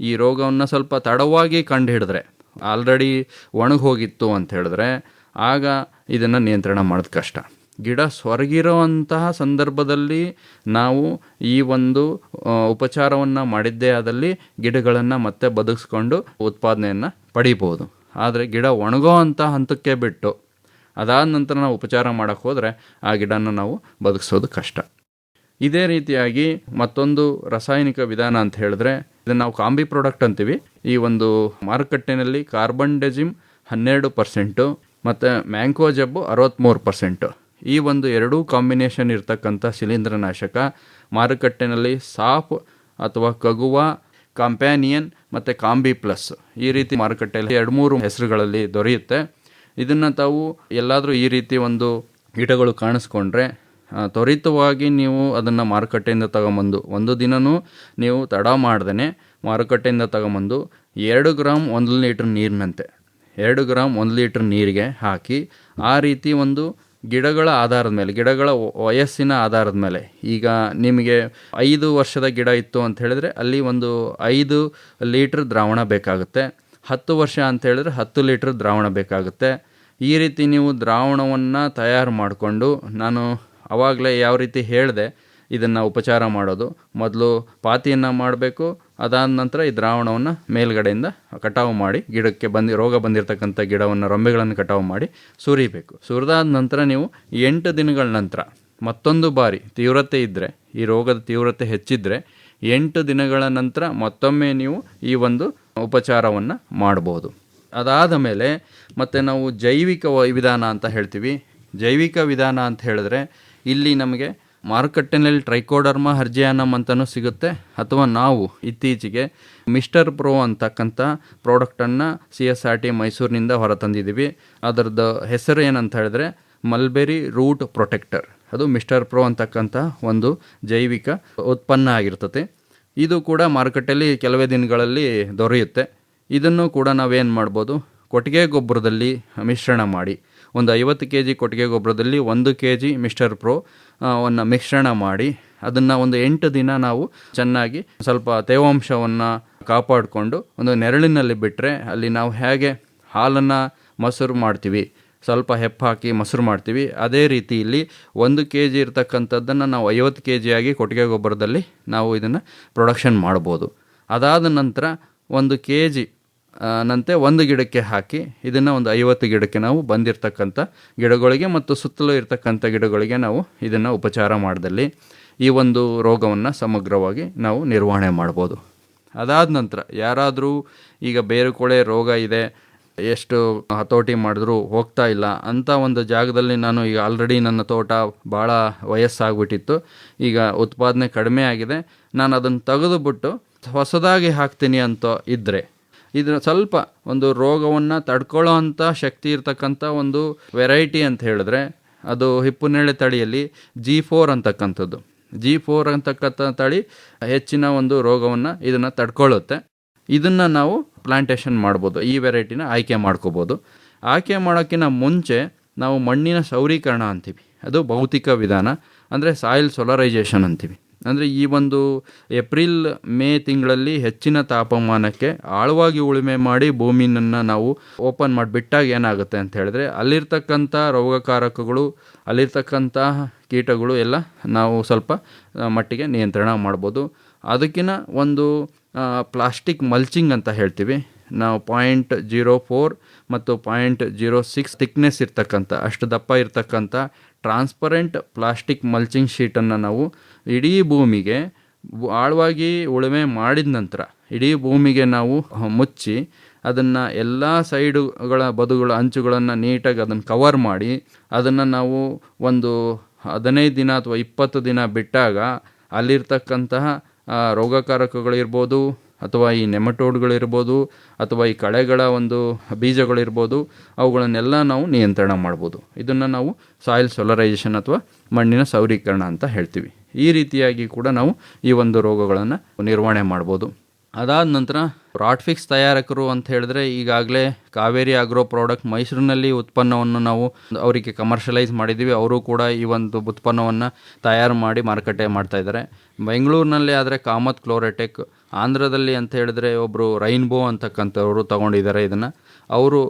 ಈ ರೋಗವನ್ನು ಸ್ವಲ್ಪ ತಡವಾಗಿ ಕಂಡು ಹಿಡಿದ್ರೆ, ಆಲ್ರೆಡಿ ಒಣಗಿ ಹೋಗಿತ್ತು ಅಂತ ಹೇಳಿದ್ರೆ ಆಗ ಇದನ್ನು ನಿಯಂತ್ರಣ ಮಾಡೋದು ಕಷ್ಟ. ಗಿಡ ಸೊರಗಿರೋವಂತಹ ಸಂದರ್ಭದಲ್ಲಿ ನಾವು ಈ ಒಂದು ಉಪಚಾರವನ್ನು ಮಾಡಿದ್ದೇ ಆದಲ್ಲಿ ಗಿಡಗಳನ್ನು ಮತ್ತೆ ಬದುಕಿಸ್ಕೊಂಡು ಉತ್ಪಾದನೆಯನ್ನು ಪಡಿಬೋದು. ಆದರೆ ಗಿಡ ಒಣಗೋ ಅಂಥ ಹಂತಕ್ಕೆ ಬಿಟ್ಟು ಅದಾದ ನಂತರ ನಾವು ಉಪಚಾರ ಮಾಡೋಕ್ಕೆ ಹೋದರೆ ಆ ಗಿಡನ ನಾವು ಬದುಕಿಸೋದು ಕಷ್ಟ. ಇದೇ ರೀತಿಯಾಗಿ ಮತ್ತೊಂದು ರಾಸಾಯನಿಕ ವಿಧಾನ ಅಂತ ಹೇಳಿದ್ರೆ ಇದನ್ನು ನಾವು ಕಾಂಬಿ ಪ್ರಾಡಕ್ಟ್ ಅಂತೀವಿ. ಈ ಒಂದು ಮಾರುಕಟ್ಟೆಯಲ್ಲಿ ಕಾರ್ಬನ್ಡೆಜಿಮ್ 12% ಮತ್ತು ಮ್ಯಾಂಕೋಜೆಬ್ 63%. ಈ ಒಂದು ಎರಡೂ ಕಾಂಬಿನೇಷನ್ ಇರ್ತಕ್ಕಂಥ ಶಿಲೀಂಧ್ರನಾಶಕ ಮಾರುಕಟ್ಟೆಯಲ್ಲಿ ಸಾಫ್ ಅಥವಾ ಕಗುವಾ, ಕಾಂಪ್ಯಾನಿಯನ್ ಮತ್ತು ಕಾಂಬಿ ಪ್ಲಸ್ ಈ ರೀತಿ ಮಾರುಕಟ್ಟೆಯಲ್ಲಿ 2-3 ಹೆಸರುಗಳಲ್ಲಿ ದೊರೆಯುತ್ತೆ. ಇದನ್ನು ತಾವು ಎಲ್ಲಾದರೂ ಈ ರೀತಿ ಒಂದು ಕೀಟಗಳು ಕಾಣಿಸ್ಕೊಂಡ್ರೆ ತ್ವರಿತವಾಗಿ ನೀವು ಅದನ್ನು ಮಾರುಕಟ್ಟೆಯಿಂದ ತಗೊಂಬಂದು 1 ದಿನವೂ ನೀವು ತಡ ಮಾಡ್ದೇ ಮಾರುಕಟ್ಟೆಯಿಂದ ತಗೊಂಬಂದು 2 ಗ್ರಾಮ್ 1 ಲೀಟ್ರ್ ನೀರಿನಂತೆ 2 ಗ್ರಾಮ್ 1 ಲೀಟ್ರ್ ನೀರಿಗೆ ಹಾಕಿ ಆ ರೀತಿ ಒಂದು ಗಿಡಗಳ ಆಧಾರದ ಮೇಲೆ, ಗಿಡಗಳ ವಯಸ್ಸಿನ ಆಧಾರದ ಮೇಲೆ, ಈಗ ನಿಮಗೆ 5 ವರ್ಷದ ಗಿಡ ಇತ್ತು ಅಂತ ಹೇಳಿದ್ರೆ ಅಲ್ಲಿ ಒಂದು 5 ಲೀಟ್ರ್ ದ್ರಾವಣ ಬೇಕಾಗುತ್ತೆ. 10 ವರ್ಷ ಅಂತ ಹೇಳಿದ್ರೆ 10 ಲೀಟ್ರ್ ದ್ರಾವಣ ಬೇಕಾಗುತ್ತೆ. ಈ ರೀತಿ ನೀವು ದ್ರಾವಣವನ್ನು ತಯಾರು ಮಾಡಿಕೊಂಡು ನಾನು ಆವಾಗಲೇ ಯಾವ ರೀತಿ ಹೇಳಿದೆ ಇದನ್ನು ಉಪಚಾರ ಮಾಡೋದು. ಮೊದಲು ಪಾತಿಯನ್ನು ಮಾಡಬೇಕು, ಅದಾದ ನಂತರ ಈ ದ್ರಾವಣವನ್ನು ಮೇಲ್ಗಡೆಯಿಂದ ಕಟಾವು ಮಾಡಿ ಗಿಡಕ್ಕೆ ರೋಗ ಬಂದಿರತಕ್ಕಂಥ ಗಿಡವನ್ನು ರೊಂಬೆಗಳನ್ನು ಕಟಾವು ಮಾಡಿ ಸುರಿಬೇಕು. ಸುರಿದಾದ ನಂತರ ನೀವು 8 ದಿನಗಳ ನಂತರ ಮತ್ತೊಂದು ಬಾರಿ ತೀವ್ರತೆ ಇದ್ದರೆ, ಈ ರೋಗದ ತೀವ್ರತೆ ಹೆಚ್ಚಿದ್ದರೆ 8 ದಿನಗಳ ನಂತರ ಮತ್ತೊಮ್ಮೆ ನೀವು ಈ ಒಂದು ಉಪಚಾರವನ್ನು ಮಾಡ್ಬೋದು. ಅದಾದ ಮೇಲೆ ಮತ್ತೆ ನಾವು ಜೈವಿಕ ವಿಧಾನ ಅಂತ ಹೇಳ್ತೀವಿ. ಜೈವಿಕ ವಿಧಾನ ಅಂತ ಹೇಳಿದ್ರೆ ಇಲ್ಲಿ ನಮಗೆ ಮಾರುಕಟ್ಟೆನಲ್ಲಿ ಟ್ರೈಕೋಡರ್ಮಾ ಹರ್ಜಿಯಾನಮ್ ಅಂತಲೂ ಸಿಗುತ್ತೆ, ಅಥವಾ ನಾವು ಇತ್ತೀಚೆಗೆ ಮಿಸ್ಟರ್ ಪ್ರೋ ಅಂತಕ್ಕಂಥ ಪ್ರಾಡಕ್ಟನ್ನು CSRT ಮೈಸೂರಿನಿಂದ ಹೊರತಂದಿದ್ದೀವಿ. ಅದರದ್ದು ಹೆಸರು ಏನಂತ ಹೇಳಿದ್ರೆ ಮಲ್ಬೆರಿ ರೂಟ್ ಪ್ರೊಟೆಕ್ಟರ್. ಅದು ಮಿಸ್ಟರ್ ಪ್ರೋ ಅಂತಕ್ಕಂಥ ಒಂದು ಜೈವಿಕ ಉತ್ಪನ್ನ ಆಗಿರ್ತದೆ. ಇದು ಕೂಡ ಮಾರುಕಟ್ಟೆಯಲ್ಲಿ ಕೆಲವೇ ದಿನಗಳಲ್ಲಿ ದೊರೆಯುತ್ತೆ. ಇದನ್ನು ಕೂಡ ನಾವೇನು ಮಾಡ್ಬೋದು, ಕೊಟ್ಟಿಗೆ ಗೊಬ್ಬರದಲ್ಲಿ ಮಿಶ್ರಣ ಮಾಡಿ ಒಂದು 50 kg ಕೊಟ್ಟಿಗೆ ಗೊಬ್ಬರದಲ್ಲಿ 1 kg ಮಿಸ್ಟರ್ ಪ್ರೋ ವನ್ನು ಮಿಶ್ರಣ ಮಾಡಿ ಅದನ್ನು ಒಂದು 8 ದಿನ ನಾವು ಚೆನ್ನಾಗಿ ಸ್ವಲ್ಪ ತೇವಾಂಶವನ್ನು ಕಾಪಾಡಿಕೊಂಡು ಒಂದು ನೆರಳಿನಲ್ಲಿ ಬಿಟ್ಟರೆ, ಅಲ್ಲಿ ನಾವು ಹೇಗೆ ಹಾಲನ್ನು ಮೊಸರು ಮಾಡ್ತೀವಿ, ಸ್ವಲ್ಪ ಹೆಪ್ಪು ಹಾಕಿ ಮೊಸರು ಮಾಡ್ತೀವಿ, ಅದೇ ರೀತಿ ಇಲ್ಲಿ 1 kg ಇರ್ತಕ್ಕಂಥದ್ದನ್ನು ನಾವು 50 kg ಆಗಿ ಕೊಟ್ಟಿಗೆ ಗೊಬ್ಬರದಲ್ಲಿ ನಾವು ಇದನ್ನು ಪ್ರೊಡಕ್ಷನ್ ಮಾಡ್ಬೋದು. ಅದಾದ ನಂತರ 1 kg ನಂತೆ 1 ಗಿಡಕ್ಕೆ ಹಾಕಿ ಇದನ್ನು ಒಂದು 50 ಗಿಡಕ್ಕೆ ನಾವು ಬಂದಿರತಕ್ಕಂಥ ಗಿಡಗಳಿಗೆ ಮತ್ತು ಸುತ್ತಲೂ ಇರ್ತಕ್ಕಂಥ ಗಿಡಗಳಿಗೆ ನಾವು ಇದನ್ನು ಉಪಚಾರ ಮಾಡಿದಲ್ಲಿ ಈ ಒಂದು ರೋಗವನ್ನು ಸಮಗ್ರವಾಗಿ ನಾವು ನಿರ್ವಹಣೆ ಮಾಡ್ಬೋದು. ಅದಾದ ನಂತರ ಯಾರಾದರೂ ಈಗ ಬೇರುಕೊಳೆ ರೋಗ ಇದೆ, ಎಷ್ಟು ಹತೋಟಿ ಮಾಡಿದ್ರೂ ಹೋಗ್ತಾ ಇಲ್ಲ ಅಂಥ ಒಂದು ಜಾಗದಲ್ಲಿ, ನಾನು ಈಗ ಆಲ್ರೆಡಿ ನನ್ನ ತೋಟ ಭಾಳ ವಯಸ್ಸಾಗ್ಬಿಟ್ಟಿತ್ತು, ಈಗ ಉತ್ಪಾದನೆ ಕಡಿಮೆ ಆಗಿದೆ, ನಾನು ಅದನ್ನು ತೆಗೆದುಬಿಟ್ಟು ಹೊಸದಾಗಿ ಹಾಕ್ತೀನಿ ಅಂತ ಇದ್ದರೆ, ಇದರ ಸ್ವಲ್ಪ ಒಂದು ರೋಗವನ್ನು ತಡ್ಕೊಳ್ಳೋ ಅಂಥ ಶಕ್ತಿ ಇರ್ತಕ್ಕಂಥ ಒಂದು ವೆರೈಟಿ ಅಂತ ಹೇಳಿದ್ರೆ ಅದು ಹಿಪ್ಪುನೇರಳೆ ತಳಿಯಲ್ಲಿ G4 ಅಂತಕ್ಕಂಥದ್ದು. G4 ಅಂತಕ್ಕಂಥ ತಳಿ ಹೆಚ್ಚಿನ ಒಂದು ರೋಗವನ್ನು ಇದನ್ನು ತಡ್ಕೊಳ್ಳುತ್ತೆ. ಇದನ್ನು ನಾವು ಪ್ಲಾಂಟೇಶನ್ ಮಾಡ್ಬೋದು, ಈ ವೆರೈಟಿನ ಆಯ್ಕೆ ಮಾಡ್ಕೋಬೋದು. ಆಯ್ಕೆ ಮಾಡೋಕ್ಕಿಂತ ಮುಂಚೆ ನಾವು ಮಣ್ಣಿನ ಸೌರೀಕರಣ ಅಂತೀವಿ, ಅದು ಭೌತಿಕ ವಿಧಾನ, ಅಂದರೆ ಸಾಯಿಲ್ ಸೊಲರೈಜೇಷನ್ ಅಂತೀವಿ. ಅಂದರೆ ಈ ಒಂದು ಏಪ್ರಿಲ್ ಮೇ ತಿಂಗಳಲ್ಲಿ ಹೆಚ್ಚಿನ ತಾಪಮಾನಕ್ಕೆ ಆಳವಾಗಿ ಉಳುಮೆ ಮಾಡಿ ಭೂಮಿಯನ್ನು ನಾವು ಓಪನ್ ಮಾಡಿಬಿಟ್ಟಾಗ ಏನಾಗುತ್ತೆ ಅಂತ ಹೇಳಿದ್ರೆ ಅಲ್ಲಿರ್ತಕ್ಕಂಥ ರೋಗಕಾರಕಗಳು, ಅಲ್ಲಿರ್ತಕ್ಕಂಥ ಕೀಟಗಳು ಎಲ್ಲ ನಾವು ಸ್ವಲ್ಪ ಮಟ್ಟಿಗೆ ನಿಯಂತ್ರಣ ಮಾಡ್ಬೋದು. ಅದಕ್ಕಿಂತ ಒಂದು ಪ್ಲಾಸ್ಟಿಕ್ ಮಲ್ಚಿಂಗ್ ಅಂತ ಹೇಳ್ತೀವಿ ನಾವು, 0.04 ಮತ್ತು 0.06 ಥಿಕ್ನೆಸ್ ಇರ್ತಕ್ಕಂಥ, ಅಷ್ಟು ದಪ್ಪ ಇರ್ತಕ್ಕಂಥ ಟ್ರಾನ್ಸ್ಪರೆಂಟ್ ಪ್ಲಾಸ್ಟಿಕ್ ಮಲ್ಚಿಂಗ್ ಶೀಟನ್ನು ನಾವು ಇಡೀ ಭೂಮಿಗೆ ಆಳವಾಗಿ ಉಳುಮೆ ಮಾಡಿದ ನಂತರ ಇಡೀ ಭೂಮಿಗೆ ನಾವು ಮುಚ್ಚಿ ಅದನ್ನು ಎಲ್ಲ ಸೈಡುಗಳ ಬದುಗಳ ಅಂಚುಗಳನ್ನು ನೀಟಾಗಿ ಅದನ್ನು ಕವರ್ ಮಾಡಿ ಅದನ್ನು ನಾವು ಒಂದು 15 ದಿನ ಅಥವಾ 20 ದಿನ ಬಿಟ್ಟಾಗ ಅಲ್ಲಿರ್ತಕ್ಕಂತಹ ರೋಗಕಾರಕಗಳಿರ್ಬೋದು, ಅಥವಾ ಈ ನೆಮಟೋಡ್ಗಳಿರ್ಬೋದು, ಅಥವಾ ಈ ಕಳೆಗಳ ಒಂದು ಬೀಜಗಳಿರ್ಬೋದು, ಅವುಗಳನ್ನೆಲ್ಲ ನಾವು ನಿಯಂತ್ರಣ ಮಾಡ್ಬೋದು. ಇದನ್ನು ನಾವು ಸಾಯಿಲ್ ಸೊಲರೈಜೇಷನ್ ಅಥವಾ ಮಣ್ಣಿನ ಸೌರೀಕರಣ ಅಂತ ಹೇಳ್ತೀವಿ. ಈ ರೀತಿಯಾಗಿ ಕೂಡ ನಾವು ಈ ಒಂದು ರೋಗಗಳನ್ನು ನಿರ್ವಹಣೆ ಮಾಡ್ಬೋದು. ಅದಾದ ನಂತರ ರಾಟ್ಫಿಕ್ಸ್ ತಯಾರಕರು ಅಂತ ಹೇಳಿದ್ರೆ ಈಗಾಗಲೇ ಕಾವೇರಿ ಆಗ್ರೋ ಪ್ರಾಡಕ್ಟ್ ಮೈಸೂರಿನಲ್ಲಿ ಉತ್ಪನ್ನವನ್ನು ನಾವು ಅವರಿಗೆ ಕಮರ್ಷಿಯಲೈಸ್ ಮಾಡಿದ್ದೀವಿ. ಅವರು ಕೂಡ ಈ ಒಂದು ಉತ್ಪನ್ನವನ್ನು ತಯಾರು ಮಾಡಿ ಮಾರುಕಟ್ಟೆ ಮಾಡ್ತಾಯಿದ್ದಾರೆ. ಬೆಂಗಳೂರಿನಲ್ಲಿ ಆದರೆ ಕಾಮತ್ ಕ್ಲೋರೆಟೆಕ್, ಆಂಧ್ರದಲ್ಲಿ ಅಂತ ಹೇಳಿದ್ರೆ ಒಬ್ಬರು ರೈನ್ಬೋ ಅಂತಕ್ಕಂಥವರು ತಗೊಂಡಿದ್ದಾರೆ ಇದನ್ನು. ಅವರು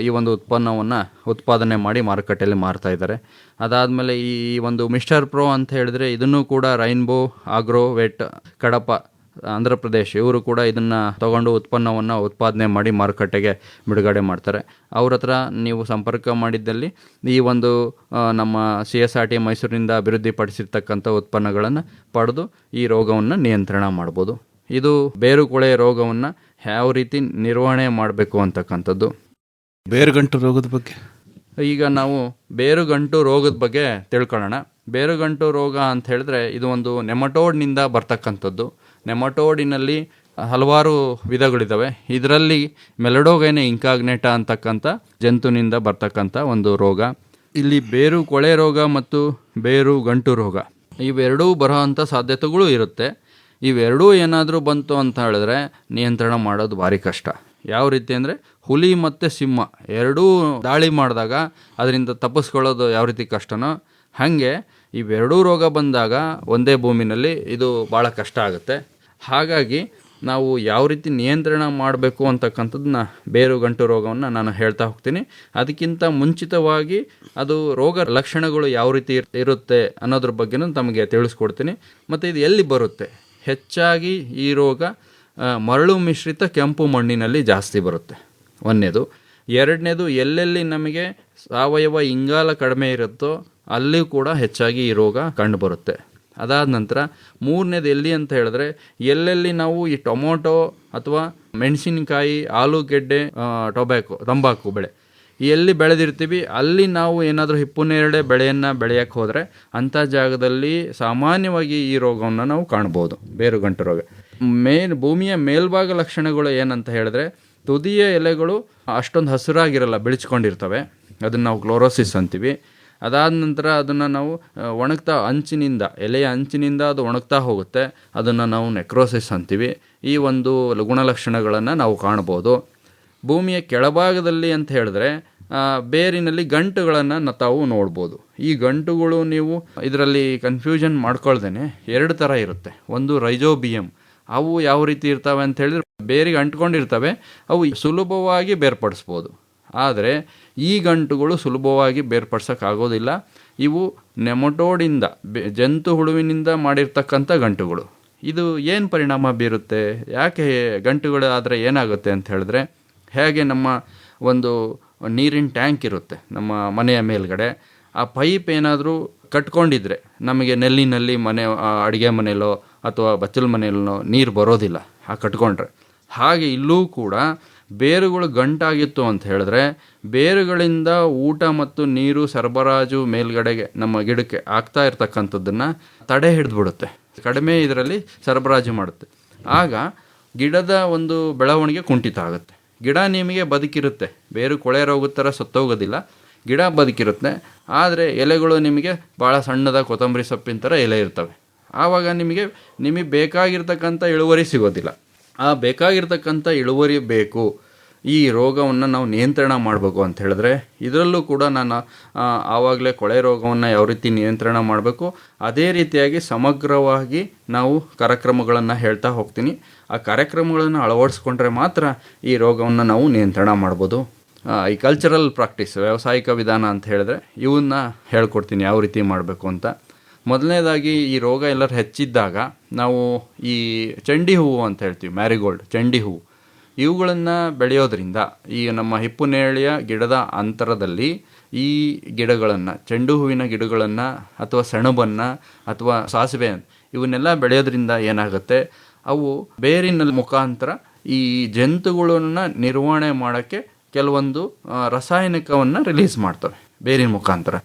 ಈ ಒಂದು ಉತ್ಪನ್ನವನ್ನು ಉತ್ಪಾದನೆ ಮಾಡಿ ಮಾರುಕಟ್ಟೆಯಲ್ಲಿ ಮಾರ್ತಾಯಿದ್ದಾರೆ. ಅದಾದಮೇಲೆ ಈ ಒಂದು ಮಿಸ್ಟರ್ ಪ್ರೋ ಅಂತ ಹೇಳಿದ್ರೆ ಇದನ್ನು ಕೂಡ ರೈನ್ಬೋ ಆಗ್ರೋವೆಟ್ ಕಡಪ ಆಂಧ್ರ ಪ್ರದೇಶ್, ಇವರು ಕೂಡ ಇದನ್ನು ತಗೊಂಡು ಉತ್ಪನ್ನವನ್ನು ಉತ್ಪಾದನೆ ಮಾಡಿ ಮಾರುಕಟ್ಟೆಗೆ ಬಿಡುಗಡೆ ಮಾಡ್ತಾರೆ. ಅವ್ರ ಹತ್ರ ನೀವು ಸಂಪರ್ಕ ಮಾಡಿದ್ದಲ್ಲಿ ಈ ಒಂದು ನಮ್ಮ CSRT ಮೈಸೂರಿನಿಂದ ಅಭಿವೃದ್ಧಿಪಡಿಸಿರ್ತಕ್ಕಂಥ ಉತ್ಪನ್ನಗಳನ್ನು ಪಡೆದು ಈ ರೋಗವನ್ನು ನಿಯಂತ್ರಣ ಮಾಡ್ಬೋದು. ಇದು ಬೇರುಕೊಳೆ ರೋಗವನ್ನು ಯಾವ ರೀತಿ ನಿರ್ವಹಣೆ ಮಾಡಬೇಕು ಅಂತಕ್ಕಂಥದ್ದು. ಬೇರುಗಂಟು ರೋಗದ ಬಗ್ಗೆ ಈಗ ನಾವು ಬೇರುಗಂಟು ರೋಗದ ಬಗ್ಗೆ ತಿಳ್ಕೊಳ್ಳೋಣ. ಬೇರುಗಂಟು ರೋಗ ಅಂತ ಹೇಳಿದ್ರೆ ಇದು ಒಂದು ನೆಮಟೋಡ್ನಿಂದ ಬರ್ತಕ್ಕಂಥದ್ದು. ನೆಮಟೋಡಿನಲ್ಲಿ ಹಲವಾರು ವಿಧಗಳಿದ್ದಾವೆ. ಇದರಲ್ಲಿ ಮೆಲಡೋಗೈನೆ ಇಂಕಾಗ್ನೇಟ ಅಂತಕ್ಕಂಥ ಜಂತುನಿಂದ ಬರ್ತಕ್ಕಂಥ ಒಂದು ರೋಗ. ಇಲ್ಲಿ ಬೇರು ಕೊಳೆ ರೋಗ ಮತ್ತು ಬೇರು ಗಂಟು ರೋಗ ಇವೆರಡೂ ಬರೋವಂಥ ಸಾಧ್ಯತೆಗಳು ಇರುತ್ತೆ. ಇವೆರಡೂ ಏನಾದರೂ ಬಂತು ಅಂತ ಹೇಳಿದ್ರೆ ನಿಯಂತ್ರಣ ಮಾಡೋದು ಭಾರಿ ಕಷ್ಟ. ಯಾವ ರೀತಿ ಅಂದರೆ ಹುಲಿ ಮತ್ತು ಸಿಂಹ ಎರಡೂ ದಾಳಿ ಮಾಡಿದಾಗ ಅದರಿಂದ ತಪ್ಪಿಸ್ಕೊಳ್ಳೋದು ಯಾವ ರೀತಿ ಕಷ್ಟನೋ ಹಾಗೆ ಇವೆರಡೂ ರೋಗ ಬಂದಾಗ ಒಂದೇ ಭೂಮಿನಲ್ಲಿ ಇದು ಭಾಳ ಕಷ್ಟ ಆಗುತ್ತೆ. ಹಾಗಾಗಿ ನಾವು ಯಾವ ರೀತಿ ನಿಯಂತ್ರಣ ಮಾಡಬೇಕು ಅಂತಕ್ಕಂಥದ್ದನ್ನ ಬೇರುಗಂಟು ರೋಗವನ್ನು ನಾನು ಹೇಳ್ತಾ ಹೋಗ್ತೀನಿ. ಅದಕ್ಕಿಂತ ಮುಂಚಿತವಾಗಿ ಅದು ರೋಗ ಲಕ್ಷಣಗಳು ಯಾವ ರೀತಿ ಇರುತ್ತೆ ಅನ್ನೋದ್ರ ಬಗ್ಗೆನೂ ತಮಗೆ ತಿಳಿಸ್ಕೊಡ್ತೀನಿ. ಮತ್ತು ಇದು ಎಲ್ಲಿ ಬರುತ್ತೆ? ಹೆಚ್ಚಾಗಿ ಈ ರೋಗ ಮರಳು ಮಿಶ್ರಿತ ಕೆಂಪು ಮಣ್ಣಿನಲ್ಲಿ ಜಾಸ್ತಿ ಬರುತ್ತೆ, ಒಂದನೇದು. ಎರಡನೇದು, ಎಲ್ಲೆಲ್ಲಿ ನಮಗೆ ಸಾವಯವ ಇಂಗಾಲ ಕಡಿಮೆ ಇರುತ್ತೋ ಅಲ್ಲಿ ಕೂಡ ಹೆಚ್ಚಾಗಿ ಈ ರೋಗ ಕಂಡುಬರುತ್ತೆ. ಅದಾದ ನಂತರ ಮೂರನೇದು ಎಲ್ಲಿ ಅಂತ ಹೇಳಿದ್ರೆ, ಎಲ್ಲೆಲ್ಲಿ ನಾವು ಈ ಟೊಮೊಟೊ ಅಥವಾ ಮೆಣಸಿನಕಾಯಿ, ಆಲೂಗೆಡ್ಡೆ, ತಂಬಾಕು ಬೆಳೆ ಎಲ್ಲಿ ಬೆಳೆದಿರ್ತೀವಿ ಅಲ್ಲಿ ನಾವು ಏನಾದರೂ ಹಿಪ್ಪುನೇರಳೆ ಬೆಳೆಯನ್ನು ಬೆಳೆಯೋಕ್ಕೆ ಹೋದರೆ ಅಂಥ ಜಾಗದಲ್ಲಿ ಸಾಮಾನ್ಯವಾಗಿ ಈ ರೋಗವನ್ನು ನಾವು ಕಾಣ್ಬೋದು, ಬೇರುಗಂಟು ರೋಗ. ಭೂಮಿಯ ಮೇಲ್ಭಾಗ ಲಕ್ಷಣಗಳು ಏನಂತ ಹೇಳಿದ್ರೆ, ತುದಿಯ ಎಲೆಗಳು ಅಷ್ಟೊಂದು ಹಸಿರಾಗಿರಲ್ಲ, ಬಿಳಿಸ್ಕೊಂಡಿರ್ತವೆ, ಅದನ್ನು ನಾವು ಕ್ಲೋರೋಸಿಸ್ ಅಂತೀವಿ. ಅದಾದ ನಂತರ ಅದನ್ನು ನಾವು ಒಣಗ್ತಾ ಎಲೆಯ ಅಂಚಿನಿಂದ ಅದು ಒಣಗ್ತಾ ಹೋಗುತ್ತೆ, ಅದನ್ನು ನಾವು ನೆಕ್ರೋಸಿಸ್ ಅಂತೀವಿ. ಈ ಒಂದು ಗುಣಲಕ್ಷಣಗಳನ್ನು ನಾವು ಕಾಣ್ಬೋದು. ಭೂಮಿಯ ಕೆಳಭಾಗದಲ್ಲಿ ಅಂತ ಹೇಳಿದ್ರೆ ಬೇರಿನಲ್ಲಿ ಗಂಟುಗಳನ್ನು ತಾವು ನೋಡ್ಬೋದು. ಈ ಗಂಟುಗಳು ನೀವು ಇದರಲ್ಲಿ ಕನ್ಫ್ಯೂಷನ್ ಮಾಡ್ಕೊಳ್ದೇನೆ 2 ಥರ ಇರುತ್ತೆ. ಒಂದು ರೈಜೋಬಿಯಮ್, ಅವು ಯಾವ ರೀತಿ ಇರ್ತವೆ ಅಂತ ಹೇಳಿದ್ರೆ ಬೇರಿಗೆ ಅಂಟ್ಕೊಂಡಿರ್ತವೆ, ಅವು ಸುಲಭವಾಗಿ ಬೇರ್ಪಡಿಸ್ಬೋದು. ಆದರೆ ಈ ಗಂಟುಗಳು ಸುಲಭವಾಗಿ ಬೇರ್ಪಡಿಸೋಕ್ಕಾಗೋದಿಲ್ಲ. ಇವು ನೆಮಟೋಡಿಂದ, ಜಂತು ಹುಳುವಿನಿಂದ ಮಾಡಿರ್ತಕ್ಕಂಥ ಗಂಟುಗಳು. ಇದು ಏನು ಪರಿಣಾಮ ಬೀರುತ್ತೆ? ಯಾಕೆ ಗಂಟುಗಳು ಆದರೆ ಏನಾಗುತ್ತೆ ಅಂತ ಹೇಳಿದ್ರೆ, ಹೇಗೆ ನಮ್ಮ ಒಂದು ನೀರಿನ ಟ್ಯಾಂಕ್ ಇರುತ್ತೆ ನಮ್ಮ ಮನೆಯ ಮೇಲ್ಗಡೆ, ಆ ಪೈಪ್ ಏನಾದರೂ ಕಟ್ಕೊಂಡಿದ್ರೆ ನಮಗೆ ನೆಲ್ಲಿನಲ್ಲಿ ಅಡುಗೆ ಮನೆಯಲ್ಲೋ ಅಥವಾ ಬಚ್ಚಲ ಮನೆಯಲ್ಲೋ ನೀರು ಬರೋದಿಲ್ಲ ಆ ಕಟ್ಕೊಂಡ್ರೆ. ಹಾಗೆ ಇಲ್ಲೂ ಕೂಡ ಬೇರುಗಳು ಗಂಟಾಗಿತ್ತು ಅಂತ ಹೇಳಿದ್ರೆ ಬೇರುಗಳಿಂದ ಊಟ ಮತ್ತು ನೀರು ಸರಬರಾಜು ಮೇಲ್ಗಡೆಗೆ ನಮ್ಮ ಗಿಡಕ್ಕೆ ಆಗ್ತಾ ಇರ್ತಕ್ಕಂಥದ್ದನ್ನು ತಡೆ ಹಿಡಿದ್ಬಿಡುತ್ತೆ, ಕಡಿಮೆ ಇದರಲ್ಲಿ ಸರಬರಾಜು ಮಾಡುತ್ತೆ. ಆಗ ಗಿಡದ ಒಂದು ಬೆಳವಣಿಗೆ ಕುಂಠಿತ ಆಗುತ್ತೆ. ಗಿಡ ನಿಮಗೆ ಬದುಕಿರುತ್ತೆ, ಬೇರು ಕೊಳೆ ರೋಗದ ಥರ ಸತ್ತೋಗೋದಿಲ್ಲ, ಗಿಡ ಬದುಕಿರುತ್ತೆ. ಆದರೆ ಎಲೆಗಳು ನಿಮಗೆ ಭಾಳ ಸಣ್ಣದ ಕೊತ್ತಂಬರಿ ಸೊಪ್ಪಿನ ಥರ ಎಲೆ ಇರ್ತವೆ. ಆವಾಗ ನಿಮಗೆ ಬೇಕಾಗಿರ್ತಕ್ಕಂಥ ಇಳುವರಿ ಸಿಗೋದಿಲ್ಲ. ಆ ಬೇಕಾಗಿರ್ತಕ್ಕಂಥ ಇಳುವರಿ ಬೇಕು, ಈ ರೋಗವನ್ನು ನಾವು ನಿಯಂತ್ರಣ ಮಾಡಬೇಕು ಅಂತ ಹೇಳಿದ್ರೆ ಇದರಲ್ಲೂ ಕೂಡ ನಾನು ಆವಾಗಲೇ ಕೊಳೆ ರೋಗವನ್ನು ಯಾವ ರೀತಿ ನಿಯಂತ್ರಣ ಮಾಡಬೇಕು ಅದೇ ರೀತಿಯಾಗಿ ಸಮಗ್ರವಾಗಿ ನಾವು ಕಾರ್ಯಕ್ರಮಗಳನ್ನು ಹೇಳ್ತಾ ಹೋಗ್ತೀನಿ. ಆ ಕಾರ್ಯಕ್ರಮಗಳನ್ನು ಅಳವಡಿಸ್ಕೊಂಡ್ರೆ ಮಾತ್ರ ಈ ರೋಗವನ್ನು ನಾವು ನಿಯಂತ್ರಣ ಮಾಡ್ಬೋದು. ಈ ಕಲ್ಚರಲ್ ಪ್ರಾಕ್ಟೀಸ್, ವ್ಯಾವಸಾಯಿಕ ವಿಧಾನ ಅಂತ ಹೇಳಿದ್ರೆ ಇವನ್ನ ಹೇಳ್ಕೊಡ್ತೀನಿ ಯಾವ ರೀತಿ ಮಾಡಬೇಕು ಅಂತ. ಮೊದಲನೇದಾಗಿ ಈ ರೋಗ ಎಲ್ಲರೂ ಹೆಚ್ಚಿದ್ದಾಗ ನಾವು ಈ ಚಂಡಿ ಹೂವು ಅಂತ ಹೇಳ್ತೀವಿ, ಮ್ಯಾರಿಗೋಲ್ಡ್, ಚಂಡಿ ಹೂವು, ಇವುಗಳನ್ನು ಬೆಳೆಯೋದ್ರಿಂದ ಈ ನಮ್ಮ ಹಿಪ್ಪುನೇರಳೆಯ ಗಿಡದ ಅಂತರದಲ್ಲಿ ಈ ಗಿಡಗಳನ್ನು, ಚೆಂಡು ಹೂವಿನ ಗಿಡಗಳನ್ನು ಅಥವಾ ಸೆಣಬನ್ನು ಅಥವಾ ಸಾಸಿವೆ ಇವನ್ನೆಲ್ಲ ಬೆಳೆಯೋದ್ರಿಂದ ಏನಾಗುತ್ತೆ, ಅವು ಬೇರಿನ ಮುಖಾಂತರ ಈ ಜಂತುಗಳನ್ನು ನಿರ್ವಹಣೆ ಮಾಡೋಕ್ಕೆ ಕೆಲವೊಂದು ರಾಸಾಯನಿಕವನ್ನು ರಿಲೀಸ್ ಮಾಡ್ತವೆ ಬೇರಿನ ಮುಖಾಂತರ.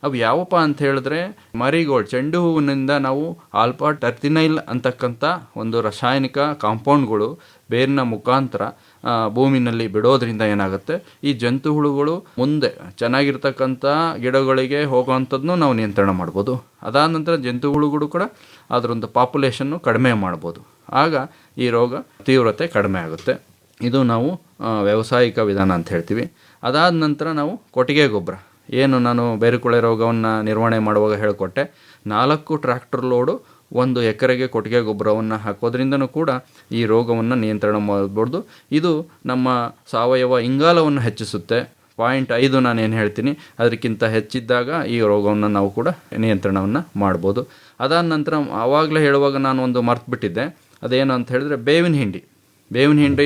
ಅವು ಯಾವಪ್ಪ ಅಂತ ಹೇಳಿದ್ರೆ ಮರಿಗೋಲ್ಡ್, ಚೆಂಡು ಹೂವಿನಿಂದ ನಾವು ಆಲ್ಫಾ ಟರ್ಟಿನೈಲ್ ಅಂತಕ್ಕಂಥ ಒಂದು ರಾಸಾಯನಿಕ ಕಾಂಪೌಂಡ್ಗಳು ಬೇರಿನ ಮುಖಾಂತರ ಭೂಮಿನಲ್ಲಿ ಬಿಡೋದ್ರಿಂದ ಏನಾಗುತ್ತೆ, ಈ ಜಂತು ಹುಳುಗಳು ಮುಂದೆ ಚೆನ್ನಾಗಿರ್ತಕ್ಕಂಥ ಗಿಡಗಳಿಗೆ ಹೋಗೋವಂಥದ್ದನ್ನು ನಾವು ನಿಯಂತ್ರಣ ಮಾಡ್ಬೋದು. ಅದಾದ ನಂತರ ಜಂತು ಹುಳುಗಳು ಕೂಡ ಅದರೊಂದು ಪಾಪ್ಯುಲೇಷನ್ನು ಕಡಿಮೆ ಮಾಡ್ಬೋದು. ಆಗ ಈ ರೋಗ ತೀವ್ರತೆ ಕಡಿಮೆ ಆಗುತ್ತೆ. ಇದು ನಾವು ವ್ಯಾವಸಾಯಿಕ ವಿಧಾನ ಅಂತ ಹೇಳ್ತೀವಿ. ಅದಾದ ನಂತರ ನಾವು ಕೊಟ್ಟಿಗೆ ಗೊಬ್ಬರ, ಏನು ನಾನು ಬೇರುಕೊಳೆ ರೋಗವನ್ನು ನಿರ್ವಹಣೆ ಮಾಡುವಾಗ ಹೇಳಿಕೊಟ್ಟೆ, 4 ಟ್ರ್ಯಾಕ್ಟರ್ ಲೋಡು 1 ಎಕರೆಗೆ ಕೊಟ್ಟಿಗೆ ಗೊಬ್ಬರವನ್ನು ಹಾಕೋದ್ರಿಂದನೂ ಕೂಡ ಈ ರೋಗವನ್ನು ನಿಯಂತ್ರಣ ಮಾಡ್ಬೋದು. ಇದು ನಮ್ಮ ಸಾವಯವ ಇಂಗಾಲವನ್ನು ಹೆಚ್ಚಿಸುತ್ತೆ. 0.5 ನಾನೇನು ಹೇಳ್ತೀನಿ ಅದಕ್ಕಿಂತ ಹೆಚ್ಚಿದ್ದಾಗ ಈ ರೋಗವನ್ನು ನಾವು ಕೂಡ ನಿಯಂತ್ರಣವನ್ನು ಮಾಡ್ಬೋದು. ಅದಾದ ನಂತರ ಆವಾಗಲೇ ಹೇಳುವಾಗ ನಾನು ಒಂದು ಮರ್ತುಬಿಟ್ಟಿದ್ದೆ, ಅದೇನು ಅಂತ ಹೇಳಿದ್ರೆ ಬೇವಿನ ಹಿಂಡಿ